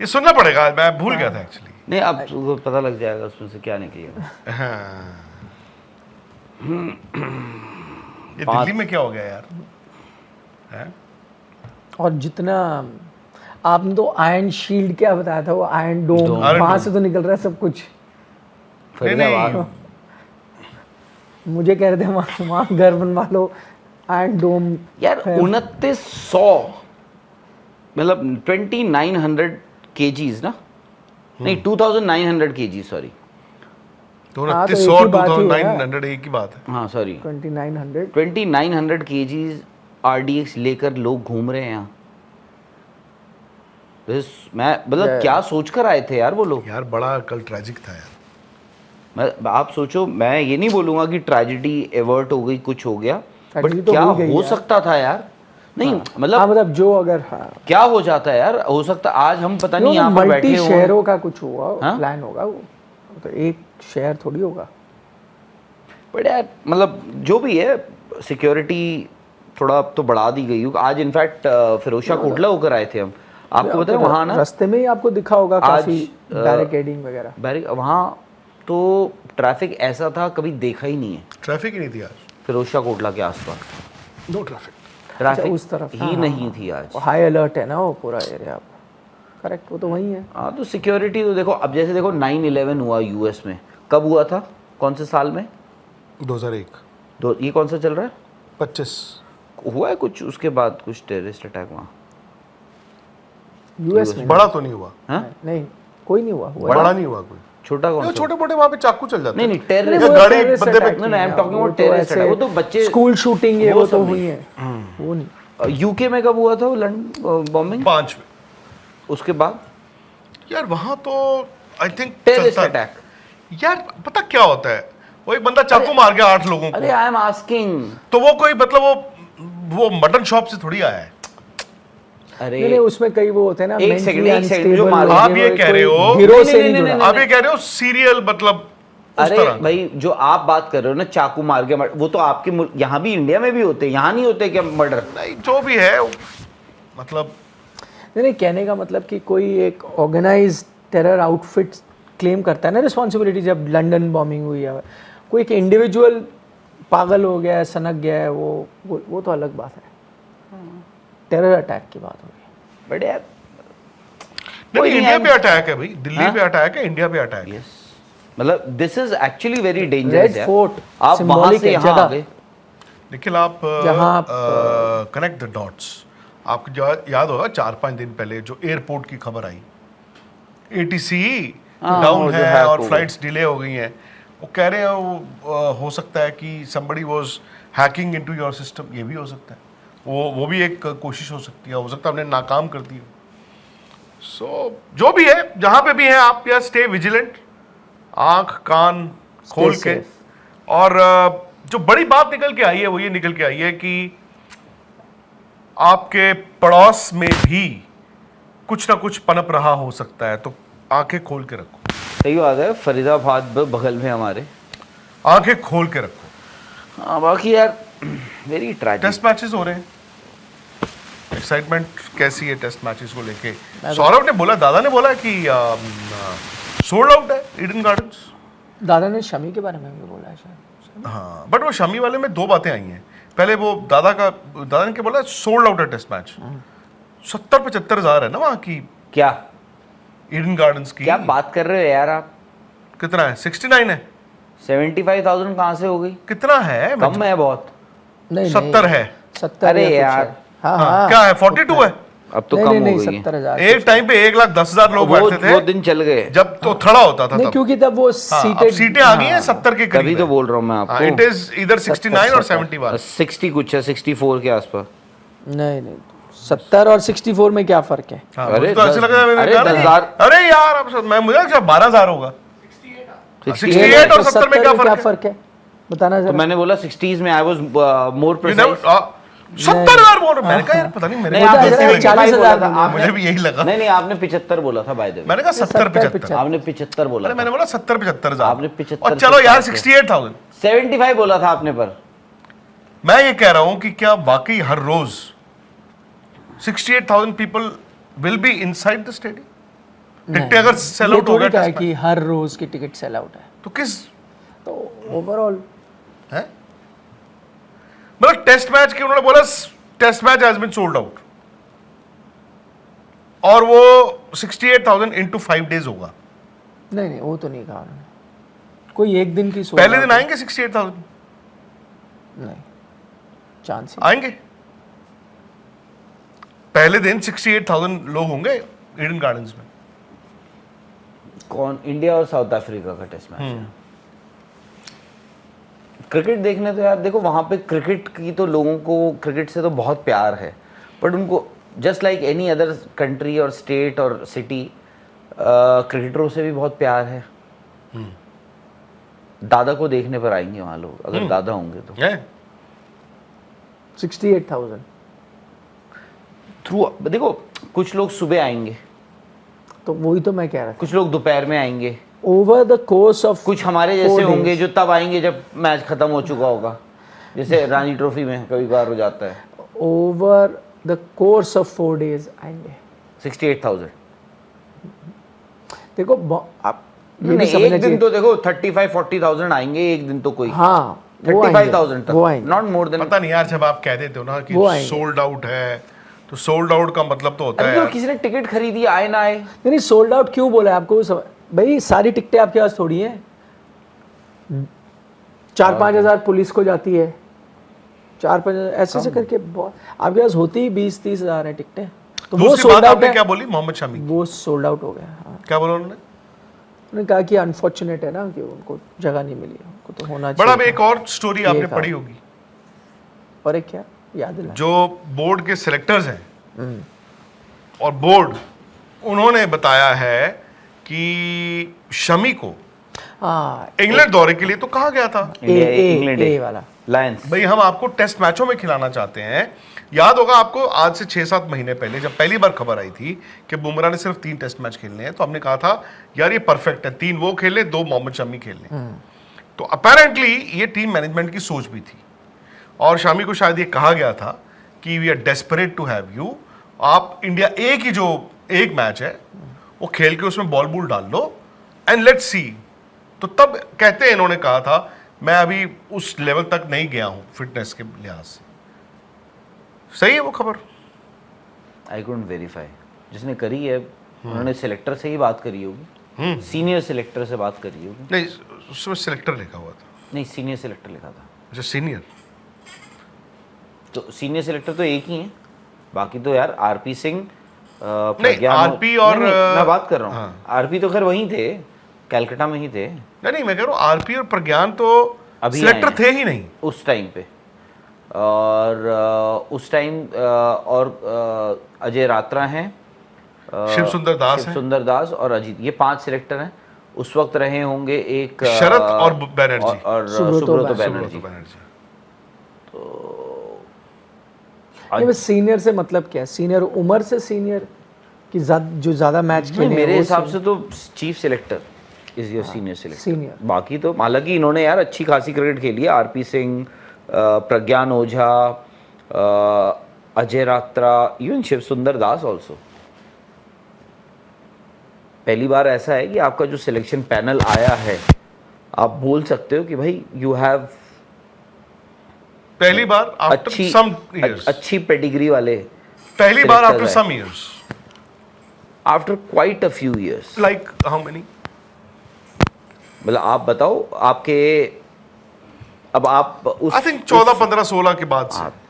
ये सुनना पड़ेगा, मैं भूल गया था एक्चुअली। नहीं, अब तो पता लग जाएगा उसमें से क्या निकलेगा। हाँ। ये दिल्ली में क्या हो गया यार? हैं? और जितना आपने तो आयरन शील्ड क्या बताया था, वो आयरन डोम, Iron वहां Dome। से तो निकल रहा है सब कुछ। फरीदाबाद। मुझे कह रहे थे वहाँ घर बनवा लो, आयरन डोम। यार 2900 मतलब 2900 kgs ना, नहीं 2900 kg, सॉरी। तो हाँ, तो 2900 एक ही बात ही हुआ है। 2900 एक ही बात है। हाँ सॉरी, 2900। 2900 kgs RDX लेकर लोग घूम रहे हैं यहाँ। मैं मतलब क्या सोच कर आए थे यार वो लोग। यार बड़ा कल ट्रेजिक था यार। आप सोचो, मैं ये नहीं बोलूंगा कि ट्रेजेडी एवर्ट हो गई, कुछ हो गया, बट Tragedy तो क्या हो गई हो यार। सकता था यार। नहीं हाँ, मतलब जो अगर हाँ, क्या हो जाता है यार, हो सकता आज हम पता नहीं यहाँ पर बैठे मल्टी हो। शहरों का कुछ हुआ, हाँ? प्लान होगा वो तो एक शहर थोड़ी होगा। बट यार मतलब जो भी है, सिक्योरिटी थोड़ा अब तो बढ़ा दी गई। आज इनफैक्ट फिरोजा कोटला होकर आए थे हम, आपको पता है वहाँ ना रास्ते में ही आपको दिखा होगा आज, काफी बैरिकेडिंग वगैरह। वहाँ तो ट्रैफिक ऐसा था कभी देखा ही नहीं है ट्रैफिक ही नहीं थी आज। फिरोजा कोटला के आसपास। No traffic. ट्रैफिक उस तरफ ही नहीं थी आज। हाई अलर्ट है ना वो पूरा एरिया। करेक्ट, वो तो वही है। हाँ, तो सिक्योरिटी तो देखो, अब जैसे देखो 9/11 हुआ यूएस में, कब हुआ था, कौन से साल में? 2001। ये कौन सा चल रहा है? 25 हुआ है कुछ उसके बाद कुछ टेररिस्ट अटैक वहाँ? यूएस में बड़ा तो नहीं हुआ। हाँ? नहीं, कोई नहीं हुआ। बड़ा नहीं हुआ कोई। छोटा कौन सा? छोटे मोटे वहां पे चाकू चल जाते नहीं हैं। नहीं, टेररिस्ट वो गाड़ी बंदे पे नहीं, आई am talking about terrorist attack. वो तो बच्चे, स्कूल शूटिंग है, वो वो तो सब हुई नहीं। है, वो नहीं। यूके में कब हुआ था वो लंदन बॉम्बिंग? 5 में। उसके बाद यार वहां तो आई थिंक टेररिस्ट अटैक। यार पता क्या होता है, वो एक बंदा चाकू मार गया 8 लोगों अरे को, आई एम आस्किंग, तो वो कोई मतलब वो मटन शॉप से थोड़ी आया है। अरे नहीं, उसमें कई वो होते हैं ना, एक सेकंड, mentally एक सेकंड, जो unstable मार- लोग आप हैं, ये वो कह कोई रहे हो- हीरो नहीं, से नहीं, नहीं नहीं, जुड़ा। नहीं, आप ये कह रहे हो सीरियल मतलब उस अरे तरह। भाई, जो आप बात कर रहे हो ना चाकू मार के वो तो आपके मुल्क, यहाँ भी इंडिया में भी होते हैं, यहाँ नहीं होते क्या मर्डर? नहीं, जो भी है मतलब नहीं, कहने का मतलब कि कोई एक ऑर्गेनाइज टेरर आउटफिट क्लेम करता है ना रिस्पॉन्सिबिलिटी, जब लंदन बॉम्बिंग हुई है, कोई एक इंडिविजुअल पागल हो गया है, सनक गया है, वो तो अलग बात है। टेरर अटैक की बात हो गई। बट यार नहीं, इंडिया पे अटैक है भाई, दिल्ली पे अटैक है, इंडिया पे अटैक है। मतलब this is actually very dangerous. Red fort आप वहां से यहाँ आ गए। निखिल, आप जहाँ कनेक्ट द डॉट्स। आपको याद होगा 4-5 दिन पहले जो एयरपोर्ट की खबर आई, ATC वो डाउन जो है hack और हो फ्लाइट्स डिले हो गई हैं। वो कह रहे हैं वो हो सकता है कि somebody was hacking into your system, ये भी हो सकता है। वो भी एक कोशिश हो सकती है, हो सकता है हमने नाकाम कर दी हो। सो जो भी है, जहाँ पे भी है, आप या स्टे विजिलेंट, आंख कान खोल के। safe। और जो बड़ी बात निकल के आई है वो ये निकल के आई है कि आपके पड़ोस में भी कुछ ना कुछ पनप रहा हो सकता है, तो आंखें खोल के रखो। सही बात है, फरीदाबाद बगल में हमारे, आंखें खोल के रखो। हाँ बाकी यार वेरी ट्रैजिक। टेस्ट मैचेस हो रहे हैं, एक्साइटमेंट कैसी है टेस्ट मैचेस को लेके? सौरभ ने बोला, दादा ने बोला कि सोल्ड आउट है ईडन गार्डन्स। दादा ने शमी के बारे में भी बोला है शायद। हाँ, बट वो शमी वाले में 2 बातें आई हैं। पहले वो दादा ने क्या बोला, सोल्ड आउट है टेस्ट मैच। 70-75 हज़ार है ना वहाँ की क्या ईडन गार्डन्स की। क्या बात कर रहे हो यार आप? कितना है? 69 है। 75,000 कहाँ से हो गई? कितना है? कम है बहुत। नहीं 70 है। 70 अरे या कुछ यार। है। हाँ हाँ, हाँ, क्या है? 42 है। अब तो नहीं कम नहीं हो नहीं, गई है। 70,000। एक टाइम पे 1,10,000 लोग वो बैठते थे, दिन चल गए जब तो थड़ा होता था नहीं, तब। क्योंकि तब वो हाँ, अब सीटेड सीटें आ गई हैं 70 के तभी करीब तो है। बोल रहा हूँ मैं हाँ, आपको। इट इज इधर 69 और 71। 60 कुछ है, 64 के आसपास। नहीं नहीं, 70 और 64 में क्या फर्क है? हाँ, अरे मुझे तो ऐसे 10 लगा मैंने अरे कहा ना 10,000 कि- अरे यार, अब मैं मुझे लगा 12,000 होगा। 68 और 70 में क्या फर्क है? बताना तो जरा। मैंने बोला 60s में I was more You never- precise. 70,000 बोल रहा, मैंने कहा यार पता नहीं मेरे नहीं को आपने मुझे कैसी लगी। 40,000 बोला था बोला। आपने। मुझे भी यही लगा। नहीं नहीं आपने 75 बोला था बाय द वे। मैंने कहा 70-75। 70-75। आपने 75 बोला अरे था। मैंने बोला 70-75 हज़ार। आपने 75 और चलो यार के 68,000। 75 बोला था आपने पर। मैं ये कह रहा हूं कि क्या वाकई हर रोज 68,000 people will be inside the stadium? टिकटें अगर सेल ये आउट हो थोड़ी गया कहा है test कि हर रोज की टिकट सेल आउट है, तो किस तो ओवरऑल है? मतलब टेस्ट मैच के उन्होंने बोला test match has been sold out, और वो 68,000 इनटू 5 डेज होगा। नहीं नहीं, वो तो नहीं कहा उन्होंने। कोई एक दिन की पहले दिन आएंगे 68,000 नहीं, चांस आएंगे। पहले दिन 68,000 लोग होंगे ईडन गार्डन्स में। कौन? इंडिया और साउथ अफ्रीका का टेस्ट मैच है। क्रिकेट देखने तो यार देखो वहां पे क्रिकेट की तो लोगों को क्रिकेट से तो बहुत प्यार है, बट उनको just like any other country और स्टेट और सिटी क्रिकेटरों से भी बहुत प्यार है। दादा को देखने पर आएंगे वहां लोग, अगर दादा होंगे तो। है 68,000। थ्रू देखो कुछ लोग सुबह आएंगे, तो वही तो मैं कह रहा था, कुछ लोग दोपहर में आएंगे, ओवर द कोर्स ऑफ कुछ हमारे जैसे होंगे जो तब आएंगे जब मैच खत्म हो चुका होगा, जैसे रानी ट्रॉफी में कभी बार हो जाता है। Over the course of 4 days आएंगे। 68,000 देखो आप ये भी नहीं, समझना एक दिन चाहिए। तो देखो 35-40,000 आएंगे एक दिन तो कोई। हाँ, वो 35,000 आएंगे, वो तक, आएंगे। Not more than. पता नहीं यार, जब आप कह देते हो ना कि वो आएंगे। सोल्ड आउट है, तो सोल्ड आउट का मतलब तो होता है अरे तो यार, किसी ने टिकट खरीदी आए ना आए। नहीं सोल्ड आउट क्यों बोला है आपको? भाई सारी टिकटें आपके पास थोड़ी हैं। 4-5 हज़ार पुलिस को जाती है, 4-5 ऐसे से करके बहुत आपके पास होती ही 20-30 हज़ार है टिकटें, तो वो दूसरी सोल्ड बात आउट आपने है। क्या बोली? मोहम्मद शमी वो सोल्ड आउट हो गया। हाँ, क्या बोला उन्होंने? उन्होंने कहा कि अनफॉर्चुनेट है ना कि उनको जगह नहीं मिली, उनको तो होना बड़ा अब चाहिए एक और स्टोरी आपने कहा। पढ़ी होगी, था। और एक क्या याद दिला? जो बोर्ड के सिलेक्टर्स हैं और बोर्ड, उन्होंने बताया है कि शमी को हाँ, इंग्लैंड दौरे के लिए तो कहा गया था। इंडिया ए इंग्लैंड ए वाला। लायंस। भाई हम आपको टेस्ट मैचों में खिलाना चाहते हैं। याद होगा आपको, आज से 6-7 महीने पहले जब पहली बार खबर आई थी कि बुमराह ने सिर्फ 3 टेस्ट मैच खेलने हैं, तो हमने कहा था यार ये परफेक्ट है, 3 वो खेल ले, 2 मोहम्मद शमी खेल ले। तो अपेरेंटली ये टीम मैनेजमेंट की सोच भी थी, और शामी को शायद ये कहा गया था कि we are desperate to have you, आप इंडिया ए की जो एक मैच है वो खेल के उसमें बॉल बूल डाल लो एंड लेट्स सी। तो तब कहते हैं, इन्होंने कहा था मैं अभी उस लेवल तक नहीं गया हूं फिटनेस के लिहाज से। सही है वो खबर? I couldn't verify. जिसने करी है उन्होंने सिलेक्टर से ही बात करी होगी, सीनियर सिलेक्टर से बात करी होगी। नहीं, उसमें सिलेक्टर लिखा हुआ था। नहीं, सीनियर सिलेक्टर लिखा था। अच्छा, सीनियर। तो सीनियर सिलेक्टर तो एक ही है, बाकी तो यार आरपी सिंह नहीं, आरपी और मैं बात कर रहा हूँ। हाँ। आरपी तो खैर वहीं थे, कलकत्ता में ही थे। नहीं, मैं कह रहा हूँ आरपी और प्रज्ञान तो अभी सिलेक्टर आए हैं। थे ही नहीं उस टाइम पे। और उस टाइम अजय रात्रा हैं, शिव सुंदर दास हैं, सुंदर दास और अजीत, ये 5 सिलेक्टर हैं। उस वक्त रहे होंगे एक शरद और बैनर्जी और सुब्रतो सुब्रतो बैनर्जी। बैनर्जी। ये बस सीनियर से मतलब क्या है? सीनियर उम्र से सीनियर कि जो ज्यादा मैच नहीं, खेले मेरे हिसाब से तो chief selector is your senior selector. Senior. बाकी तो हालांकि इन्होंने यार अच्छी खासी क्रिकेट खेली है। आरपी सिंह, प्रज्ञान ओझा, अजय रात्रा, इवन शिव सुंदर दास ऑल्सो। पहली बार ऐसा है कि आपका जो सिलेक्शन पैनल आया है, आप बोल सकते हो कि भाई यू हैव पहली बार आफ्टर सम इयर्स, अच्छी पेडिग्री वाले, पहली बार after selectors some years, after quite a few years. Like how many? मतलब आप बताओ आपके, अब आप उस आई थिंक 14, 15, 16 के बाद से।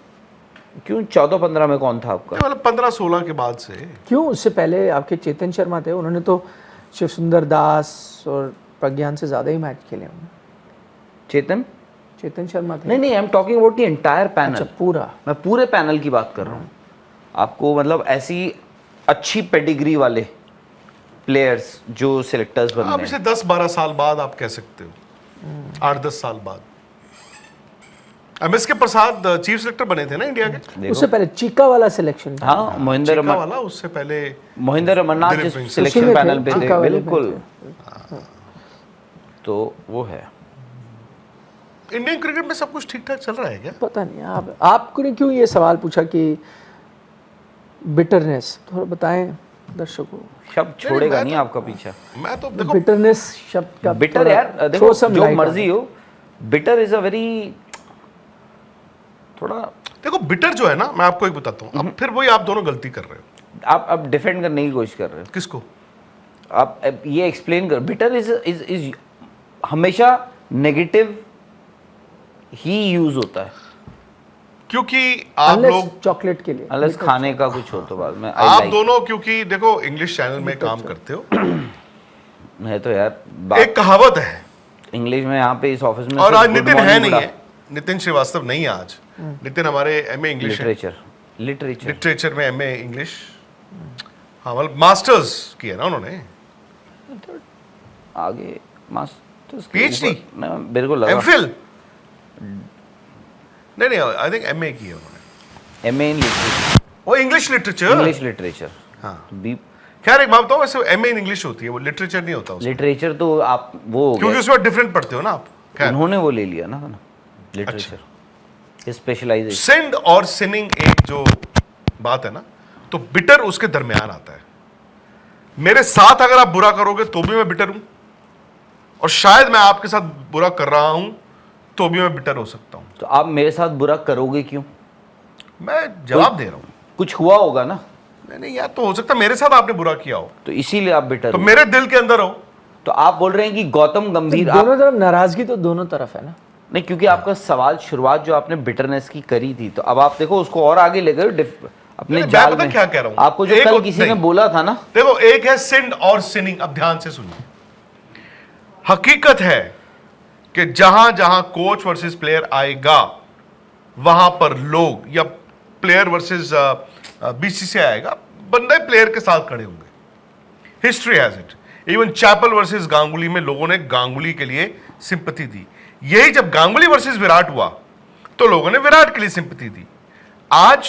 क्यों 14-15 में कौन था आपका? मतलब 15, 16 के बाद से। क्यों? उससे पहले आपके चेतन शर्मा थे, उन्होंने तो शिव सुंदर दास और प्रज्ञान से ज्यादा ही मैच खेले होंगे। चेतन शर्मा थे। नहीं, आई am talking about the entire panel. अच्छा, पूरा। मैं पूरे पैनल की बात कर रहा हूँ। आपको मतलब ऐसी अच्छी पेडिग्री वाले प्लेयर्स जो सिलेक्टर्स बन आप रहे इसे हैं। 10-12 साल बाद आप कह सकते हो, 8-10 साल बाद। एमएस के प्रसाद चीफ सेलेक्टर बने थे ना इंडिया के। देखो। उससे पहले चीका वाला सिलेक्शन था। हाँ, मोहिंदर चिक्का वाला, उससे पहले मोहिंदर अमरनाथ दिलीप जिस सिंह। सिलेक्शन उसी में पैनल थे, पे थे, चिक्का वाले में बिल्कुल। थे। तो वो है। इंडियन क्रिकेट में सब कुछ ठीक ठाक चल रहा है क्या? पता नहीं आपको ने क्यों ये सवाल पूछा कि बिटरनेस, थोड़ा बताएं दर्शकों। शब्द छोड़ेगा मैं नहीं तो- आपका पीछा। मैं तो देखो, बिटरनेस शब्द का बिटर थोड़ा यार, throw देखो some जो light मर्जी on it। हो, बिटर इज अ वेरी थोड़ा। देखो बिटर जो है ना, मैं आपको एक बताता हूँ। अब फिर वही आप दोनों गलती कर रहे हो। आप अब डिफेंड करने की कोशिश कर रहे हो। किसको? आप अब ये एक्सप्लेन कर। बिटर इज हमेशा नेगेटिव ही यूज होता है, क्योंकि आप Unless लोग, चॉकलेट के लिए। अनलेस खाने का कुछ हो तो बाद में। आप दोनों, क्योंकि देखो इंग्लिश चैनल में काम करते हो। मैं तो यार एक कहावत है, इंग्लिश में यहाँ पे इस ऑफिस में और सिर्फ आज good नितिन है morning, नहीं good है, नितिन श्रीवास्तव नहीं है आज। नितिन हमारे एमए इंग्लिश है, लिटरेचर लिटरेचर में एमए इंग्लिश। हाँ, मतलब मास्टर्स किया ना उन्होंने, आगे मास्टर्स PhD? बिल्कुल लगा। एमफिल नहीं, आई थिंक एमए की है उन्होंने। एमए इन लिटरेचर, वो इंग्लिश लिटरेचर। English literature. हाँ, बी खैर एक बात बताओ, वैसे एमए इन इंग्लिश होती है, वो लिटरेचर नहीं होता उसमें, लिटरेचर तो आप वो हो क्योंकि गया। उसमें डिफरेंट पढ़ते हो ना आप। खैर, उन्होंने वो ले लिया ना लिटरेचर स्पेशलाइजेशन। सिंड और सिनिंग एक जो बात है ना, तो बिटर उसके दरमियान आता है। मेरे साथ अगर आप बुरा करोगे तो भी मैं बिटर हूं, और शायद मैं आपके साथ बुरा कर रहा हूं तो भी मैं बिटर हो सकता हूं। तो आप मेरे साथ बुरा करोगे क्यों? मैं जवाब दे रहा हूं। कुछ हुआ होगा ना, नहीं यार, तो हो सकता है मेरे साथ आपने बुरा किया हो, तो इसीलिए आप बिटर तो हो। मेरे दिल के अंदर हो। तो आप बोल रहे हैं कि गौतम गंभीर आप दोनों तरफ नाराजगी तो दोनों तरफ है ना। नहीं, क्योंकि आपका सवाल शुरुआत जो आपने बिटरनेस की करी थी, तो अब आप देखो उसको और आगे ले गए अपने मैं जाल पता में। क्या कह रहा हूं? आपको जो एक कल और- किसी ने नहीं। बोला था ना, देखो, एक है सिंड और सिनिंग। अब ध्यान से सुनिए, हकीकत है कि जहां जहां कोच वर्सेस प्लेयर आएगा, वहां पर लोग, या प्लेयर वर्सेस बीसीसीआई आएगा, बंदे प्लेयर के साथ खड़े होंगे। History has it. Even Chappell versus Ganguly में लोगों ने गांगुली के लिए सिंपैथी दी। यही जब गांगुली वर्सेस विराट हुआ तो लोगों ने विराट के लिए सिंपैथी दी। आज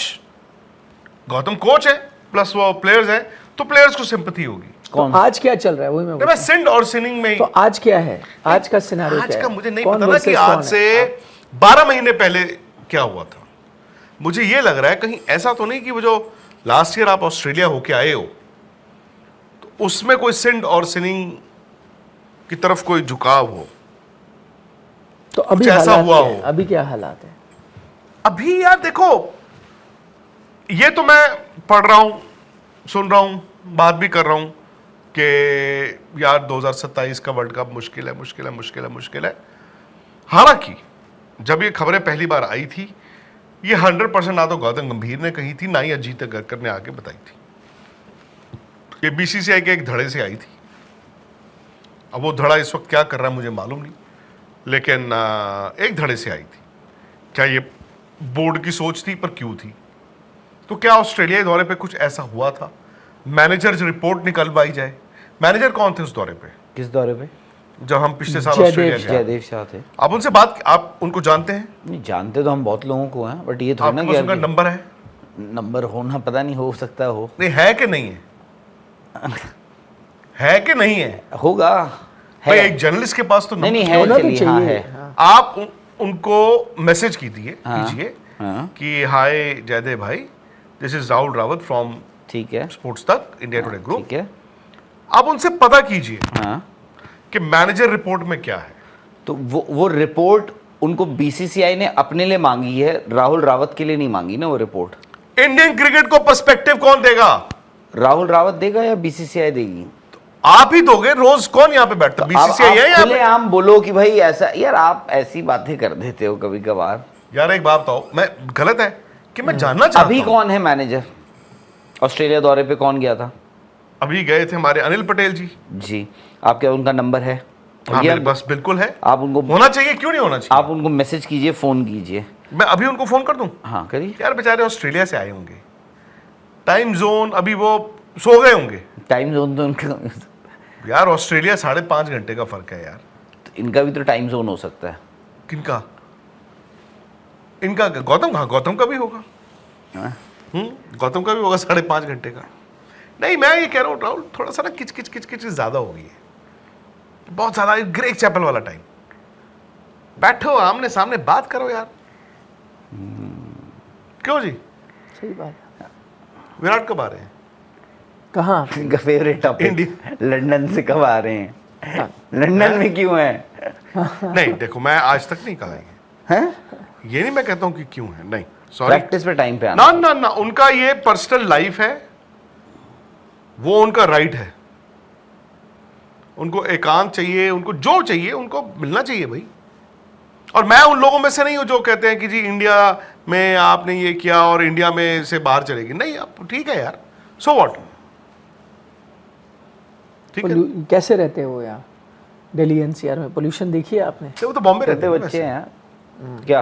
गौतम कोच है प्लस वो प्लेयर्स हैं, तो प्लेयर्स को सिंपैथी होगी। कौन तो आज क्या चल रहा है वही मैं मैं सिंड और सिनिंग में ही, तो आज क्या है? आज का सिनारियो आज क्या का है? मुझे नहीं कौन पता ना कि versus आज कौन है? से 12 महीने पहले क्या हुआ था। मुझे ये लग रहा है कहीं ऐसा तो नहीं कि वो जो लास्ट ईयर आप ऑस्ट्रेलिया होके आए हो, तो उसमें कोई सिंड और सिनिंग की तरफ कोई झुकाव हो, तो अभी कुछ ऐसा हालात हुआ क्या है? हो। अभी क्या हालात है? अभी यार देखो, ये तो मैं पढ़ रहा हूं, सुन रहा हूं, बात भी कर रहा हूं कि यार 2027 का वर्ल्ड कप मुश्किल है, मुश्किल है, मुश्किल है, मुश्किल है। हालांकि जब ये खबरें पहली बार आई थी, ये 100% ना तो गौतम गंभीर ने कही थी, ना ही अजीत अगरकर ने आके बताई थी। ये बीसीसीआई के एक धड़े से आई थी। अब वो धड़ा इस वक्त क्या कर रहा है मुझे मालूम नहीं, लेकिन एक धड़े से आई थी। क्या ये बोर्ड की सोच थी, पर क्यों थी? तो क्या ऑस्ट्रेलिया दौरे पे कुछ ऐसा हुआ था? मैनेजर रिपोर्ट निकलवाई जाए। मैनेजर कौन थे उस दौरे पे, किस दौरे पे? जब हम पिछले साल जयदेव ऑस्ट्रेलिया गए? जयदेव शाह थे। आप उनसे बात, आप उनको जानते हैं? नहीं, जानते तो हम बहुत लोगों को हैं, बट ये थोड़ा ना आपके पास उनका कि नंबर है? नंबर होना पता नहीं, हो सकता हो। नहीं है कि नहीं है? है कि नहीं है? होगा, भाई है। एक जर्नलिस्ट के पास तो नहीं नहीं नंबर है, होना तो चलिए, हाँ चाहिए। है। आप उनको मैसेज कीजिए हाँ, कीजिए हाँ। कि हाय जयदेव भाई, this is Rahul Rawat from ठीक है, स्पोर्ट्स तक इंडिया टुडे ग्रुप। ठीक है, आप उनसे पता कीजिए हाँ। कि मैनेजर रिपोर्ट में क्या है। तो वो रिपोर्ट उनको बीसीसीआई ने अपने लिए मांगी है, राहुल रावत के लिए नहीं मांगी ना वो रिपोर्ट। इंडियन क्रिकेट को पर्सपेक्टिव कौन देगा? राहुल रावत देगा या बीसीसीआई देगी? आप ही दोगे। रोज कौन यहाँ पे बैठता? बीसीसीआई है यहाँ खुले पे? आम बोलो कि भाई ऐसा, यार आप ऐसी बातें कर देते हो कभी कभार। यार एक बात बताओ, मैं गलत है कि मैं जानना चाहता अभी हूं। कौन है मैनेजर? ऑस्ट्रेलिया दौरे पे कौन गया था? अभी गए थे हमारे अनिल पटेल जी। जी, आप क्या उनका नंबर है? हाँ या मेरे पास बिल्कुल है। आप उनको, होना चाहिए, क्यों नहीं होना चाहिए? आप उनको मैसेज कीजिए, फोन कीजिए। मैं अभी उनको फोन कर दूं? हाँ करिए। यार बेचारे ऑस्ट्रेलिया से आए होंगे, टाइम जोन अभी वो सो गए होंगे। टाइम जोन तो उनका, यार ऑस्ट्रेलिया 5.5 घंटे का फर्क है यार। तो इनका भी तो टाइम जोन हो सकता है। किनका? इनका? गौतम का? गौतम का भी होगा। हाँ? गौतम का भी होगा 5.5 घंटे का। नहीं, मैं ये कह रहा हूँ राहुल, थोड़ा सा ना किच किच किच किच ज्यादा हो गई है, बहुत ज्यादा। ग्रेग चैपल वाला टाइम, बैठो आमने सामने बात करो यार। क्यों जी? सही बात है। विराट कब आ रहे हैं? कहाँ? इनका फेवरेट टॉपिक, इंडिया। लंदन से कब आ रहे हैं? लंदन में क्यों है? नहीं देखो, मैं आज तक नहीं कहा हैं? ये नहीं मैं कहता हूं कि क्यों है, नहीं सॉरी। प्रैक्टिस पे टाइम पे आना। ना ना ना, उनका ये पर्सनल लाइफ है, वो उनका राइट है। उनको एकांत चाहिए, उनको जो चाहिए उनको मिलना चाहिए भाई। और मैं उन लोगों में से नहीं हूं जो कहते हैं कि जी इंडिया में आपने ये किया और इंडिया में से बाहर चलेगी। नहीं, आप ठीक है यार, सो व्हाट, ठीक है। कैसे रहते हो यहाँ दिल्ली एनसीआर में? पोल्यूशन देखिए आपने? वो तो बॉम्बे रहते छोटे थे ना बच्चे वैसे। हैं क्या?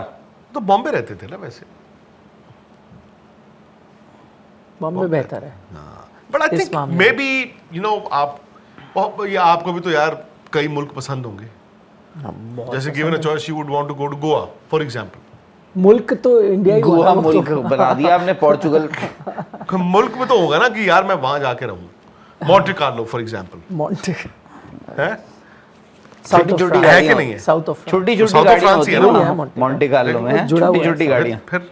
तो बॉम्बे रहते थे ना वैसे। बॉम्बे बेहतर है। बट आई इस थिंक मामले मे बी यू नो आप, या आपको भी तो यार कई मुल्क पसंद होंगे। हाँ, बहुत जैसे given a choice you would want to go to Goa for example. मुल्क तो इंडिया ही हुआ गोवा ना, वो मुल्क तो। बना दिया आपने, पोर्चुगल। मुल्क में तो होगा ना कि यार मैं वहां जाके रहूं। Monte Carlo for example Monte है। साउथ ऑफ छोटी-छोटी फ्रांस। है कि नहीं है? साउथ ऑफ छोटी South छोटी of गाड़ियां France होती ही हैं है ना? ना मोंटे कार्लो में, वो जुड़ा हुआ है छोटी छोटी साथ। गाड़ियां। फिर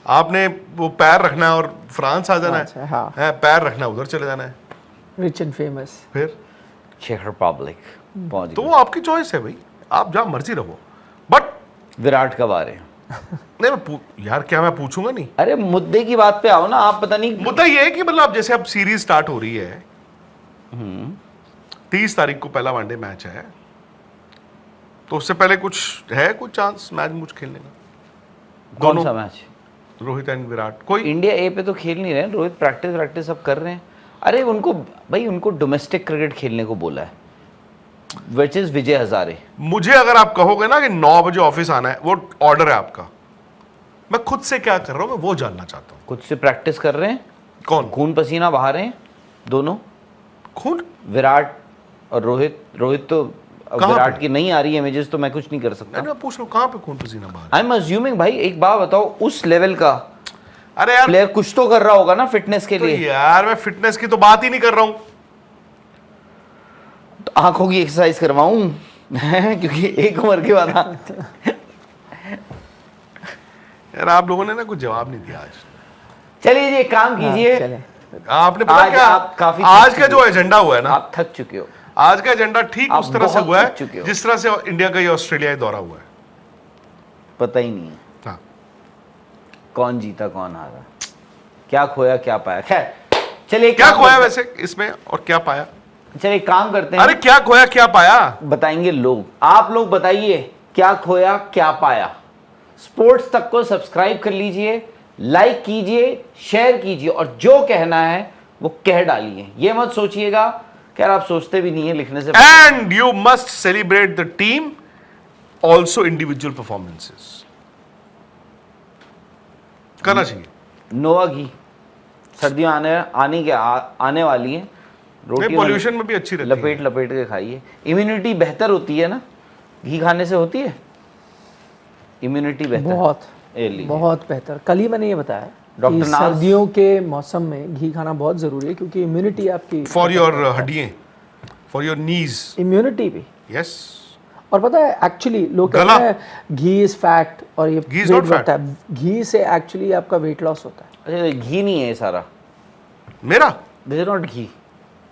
आपने वो पैर रखना है और फ्रांस आ जाना अच्छा, है, हाँ। है पैर रखना है उधर चले जाना है। Rich and famous. फिर चेक रिपब्लिक पहुंच तो गए। वो आपकी चॉइस है भाई, आप जहां मर्जी रहो। बट विराट कब आ रहे हैं? नहीं मैं यार क्या मैं पूछूंगा नहीं। अरे मुद्दे की बात पे आओ ना, आप पता नहीं। मुद्दा ये है कि मतलब अब जैसे अब सीरीज स्टार्ट हो रही है, 30 तारीख को पहला वनडे मैच है, तो उससे पहले कुछ है, कुछ चांस मैच मुझ खेलने का? कौन सा मैच? रोहित एंड विराट कोई? इंडिया ए पे तो खेल नहीं रहे हैं, रोहित प्रैक्टिस सब कर रहे हैं। अरे उनको भाई, उनको डोमेस्टिक क्रिकेट खेलने को बोला है, विच इज विजय हजारे। मुझे अगर आप कहोगे ना कि 9 बजे ऑफिस आना है, वो ऑर्डर है आपका, मैं खुद से क्या कर रहा हूं मैं वो जानना चाहता हूं। खुद से प्रैक्टिस कर रहे हैं, कौन? खून पसीना बहा रहे हैं दोनों, खून? विराट और रोहित। रोहित तो कहाँ विराट पे? की नहीं आ रही इमेजेस, तो मैं कुछ नहीं कर सकता। मैं पूछ रहा हूं कहां पे खून पसीना बहा रहा आई एम अज्यूमिंग भाई, एक बात बताओ, उस लेवल का है? अरे यार प्लेयर कुछ तो कर रहा होगा ना फिटनेस के तो लिए। यार मैं फिटनेस की तो बात ही नहीं कर रहा हूं। तो आंखों की एक्सरसाइज करवाऊं क्योंकि एक उम्र के बाद यार आप लोगों ने ना कुछ जवाब नहीं दिया आज। चलिए जी, एक काम कीजिए, चले आपने पता आज क्या आप काफी आज थक का जो चुके एजेंडा हुआ है ना, आप थक चुके हो। आज का एजेंडा ठीक आप उस तरह से बहुत हुआ थक चुके है हो। जिस तरह से इंडिया का ये ऑस्ट्रेलिया दौरा हुआ है। पता ही नहीं है हाँ, कौन जीता कौन हारा, क्या खोया क्या पाया। खैर चलिए, क्या खोया वैसे इसमें और क्या पाया? चलिए काम करते हैं। अरे क्या खोया क्या पाया? बताएंगे लोग, आप लोग बताइए क्या खोया क्या पाया। स्पोर्ट्स तक को सब्सक्राइब कर लीजिए, लाइक कीजिए, शेयर कीजिए और जो कहना है वो कह डालिए। ये मत सोचिएगा, खैर आप सोचते भी नहीं है लिखने से पहले। And you must celebrate the team also individual performances करना चाहिए। नोवा घी सर्दियां आने वाली है, रोटी पॉल्यूशन में भी अच्छी रहती लपेट लपेट के खाइए। इम्यूनिटी बेहतर होती है ना घी खाने से, होती है इम्यूनिटी बेहतर। बहुत ए लीजिए। बहुत बेहतर। कल ही मैंने ये बताया डॉक्टर कि नाज- सर्दियों के मौसम में घी खाना बहुत जरूरी है, क्योंकि इम्यूनिटी आपकी फॉर योर हड्डियां, फॉर योर नीज। इम्यूनिटी भी। यस, और पता है एक्चुअली लोग गला। कहते हैं घी इज फैट और ये Ghee is weight not बढ़ता है। घी से एक्चुअली आपका वेट लॉस होता है। अच्छा घी नहीं है ये सारा, मेरा। दिस इज नॉट घी।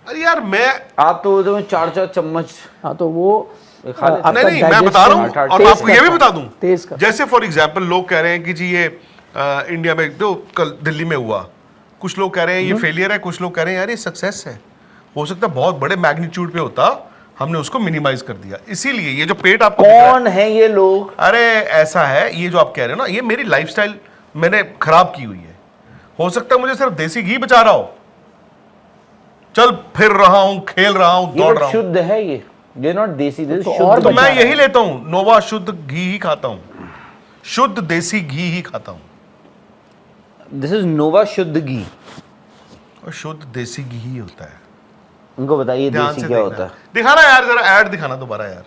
अरे यार मैं आप तो उसमें 4-4 चम्मच हाँ तो वो खा लेते हैं। आपका नहीं मैं बता रहा हूँ digestion और तेज आपको ये भी करता बता है, दूं, तेज करता जैसे फॉर एग्जांपल लोग कह रहे हैं कि जी ये इंडिया में तो कल दिल्ली में हुआ, कुछ लोग कह रहे हैं ये फेलियर है, कुछ लोग कह रहे हैं यार ये सक्सेस है। हो सकता है बहुत बड़े मैग्नीट्यूड पे होता, हमने उसको मिनिमाइज कर दिया। इसीलिए ये जो पेट आपको दिख रहा है- कौन है ये लोग? अरे ऐसा है, ये जो आप कह रहे हो ना, ये मेरी लाइफस्टाइल मैंने खराब की हुई है। हो सकता है मुझे सिर्फ देसी घी बचा रहा हो, चल फिर रहा हूं, खेल रहा हूं, ये दौड़ लोग रहा हूं, शुद्ध है ये नॉट देसी, दिस तो शुद्ध। और तो बचा मैं रहा यही लेता हूं, नोवा शुद्ध घी ही खाता हूं, शुद्ध देसी घी ही खाता हूं। दिस इज नोवा शुद्ध घी। और शुद्ध देसी घी ही होता है। उनको बताइए ध्यान देसी से क्या देखना। होता है। दिखाना यार, जरा ऐड दिखाना दोबारा यार।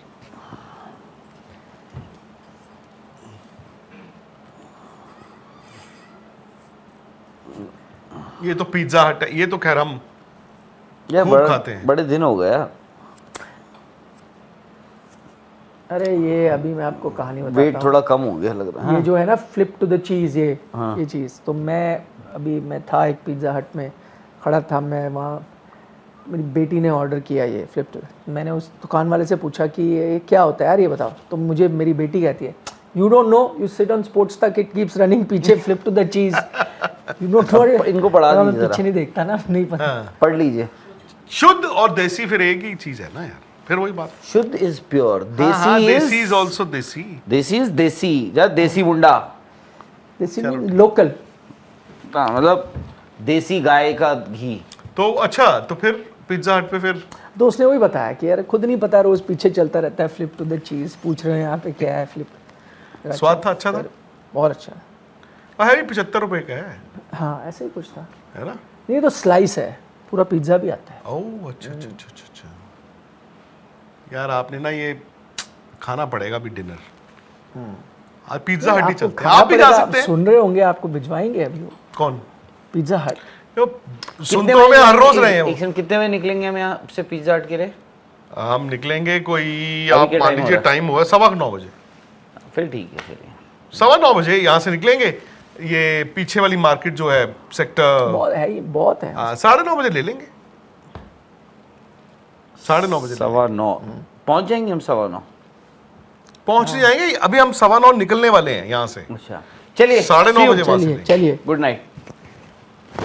ये तो पिज्जा हट है, ये तो खैर हम यार खूब खाते हैं। बड़े दिन हो गए यार। अरे ये अभी मैं आपको कहानी वेट बताता हूँ। थोड़ा कम हो गया लग रहा है। ये जो है ना फ्लिप टू द चीज़, हाँ। ये चीज़ तो मैं था एक पिज़्ज़ा हट में खड़ा था, मैं वहाँ, मेरी बेटी ने ऑर्डर किया ये फ्लिप टू। मैंने उस दुकान वाले से पूछा कि ये क्या होता है यार, ये बताओ। तो मुझे मेरी बेटी कहती है you don't know, you sit on sports तक इट कीप्स रनिंग, पीछे फ्लिप टू द चीज़, यू डोंट नो। इनको पढ़ा मैं दीजिए पीछे नहीं देखता ना, नहीं पता। हाँ। पढ़ लीजिए। शुद्ध और देसी फिर एक ही चीज है ना यार, फिर वही बात। शुद्ध इज प्योर, हाँ, देसी देसी इज ऑल्सो देसी। देसी इज देसी, या देसी मुंडा। देसी लोकल। हाँ, मतलब देसी गाय का घी। तो अच्छा, तो फिर पिज्जा हट पे फिर तो उसने वही बताया कि यार खुद नहीं पता, रोज पीछे चलता रहता है फ्लिप टू द चीज़, पूछ रहे हैं यहाँ पे क्या है फ्लिप। स्वाद था, अच्छा था, बहुत अच्छा। है भी 75 रुपए का है हाँ ऐसे ही कुछ था। है ना? नहीं तो स्लाइस है, पूरा पिज्ज़ा भी आता है। ओह अच्छा अच्छा अच्छा अच्छा अच्छा। यार आपने ना ये खाना पड़ेगा अभी डिनर। आज पिज्जा हट ही आपको चलते हैं, खाना आप भी जा पड़ेगा, सकते हैं। सुन रहे होंगे, आपको भिजवाएंगे अभी वो कौन? पिज्ज़ा हट। यो, कितने सुनते हो, मैं हर रोज रहे हैं एक सेकंड, कितने बजे निकलेंगे हम यहाँ से पिज्जा हट के लिए? हम निकलेंगे कोई, अभी आप क्या मान time हो लीजिए रहा है? टाइम हुआ 9:15 बजे। फिर ठीक है, चलिए। 9:15 बजे यहाँ से निकलेंगे। ये पीछे वाली मार्केट जो है सेक्टर बहुत है, ये बहुत है। 9:30 बजे ले लेंगे। 9:30 बजे ले लेंगे। 9:15 पहुँच जाएंगे हम। 9:15 पहुंच नहीं जाएंगे, अभी हम 9:15 निकलने वाले हैं यहाँ से। अच्छा चलिए, 9:30 बजे वहां से चलिए लेंगे। चलिए। Good night.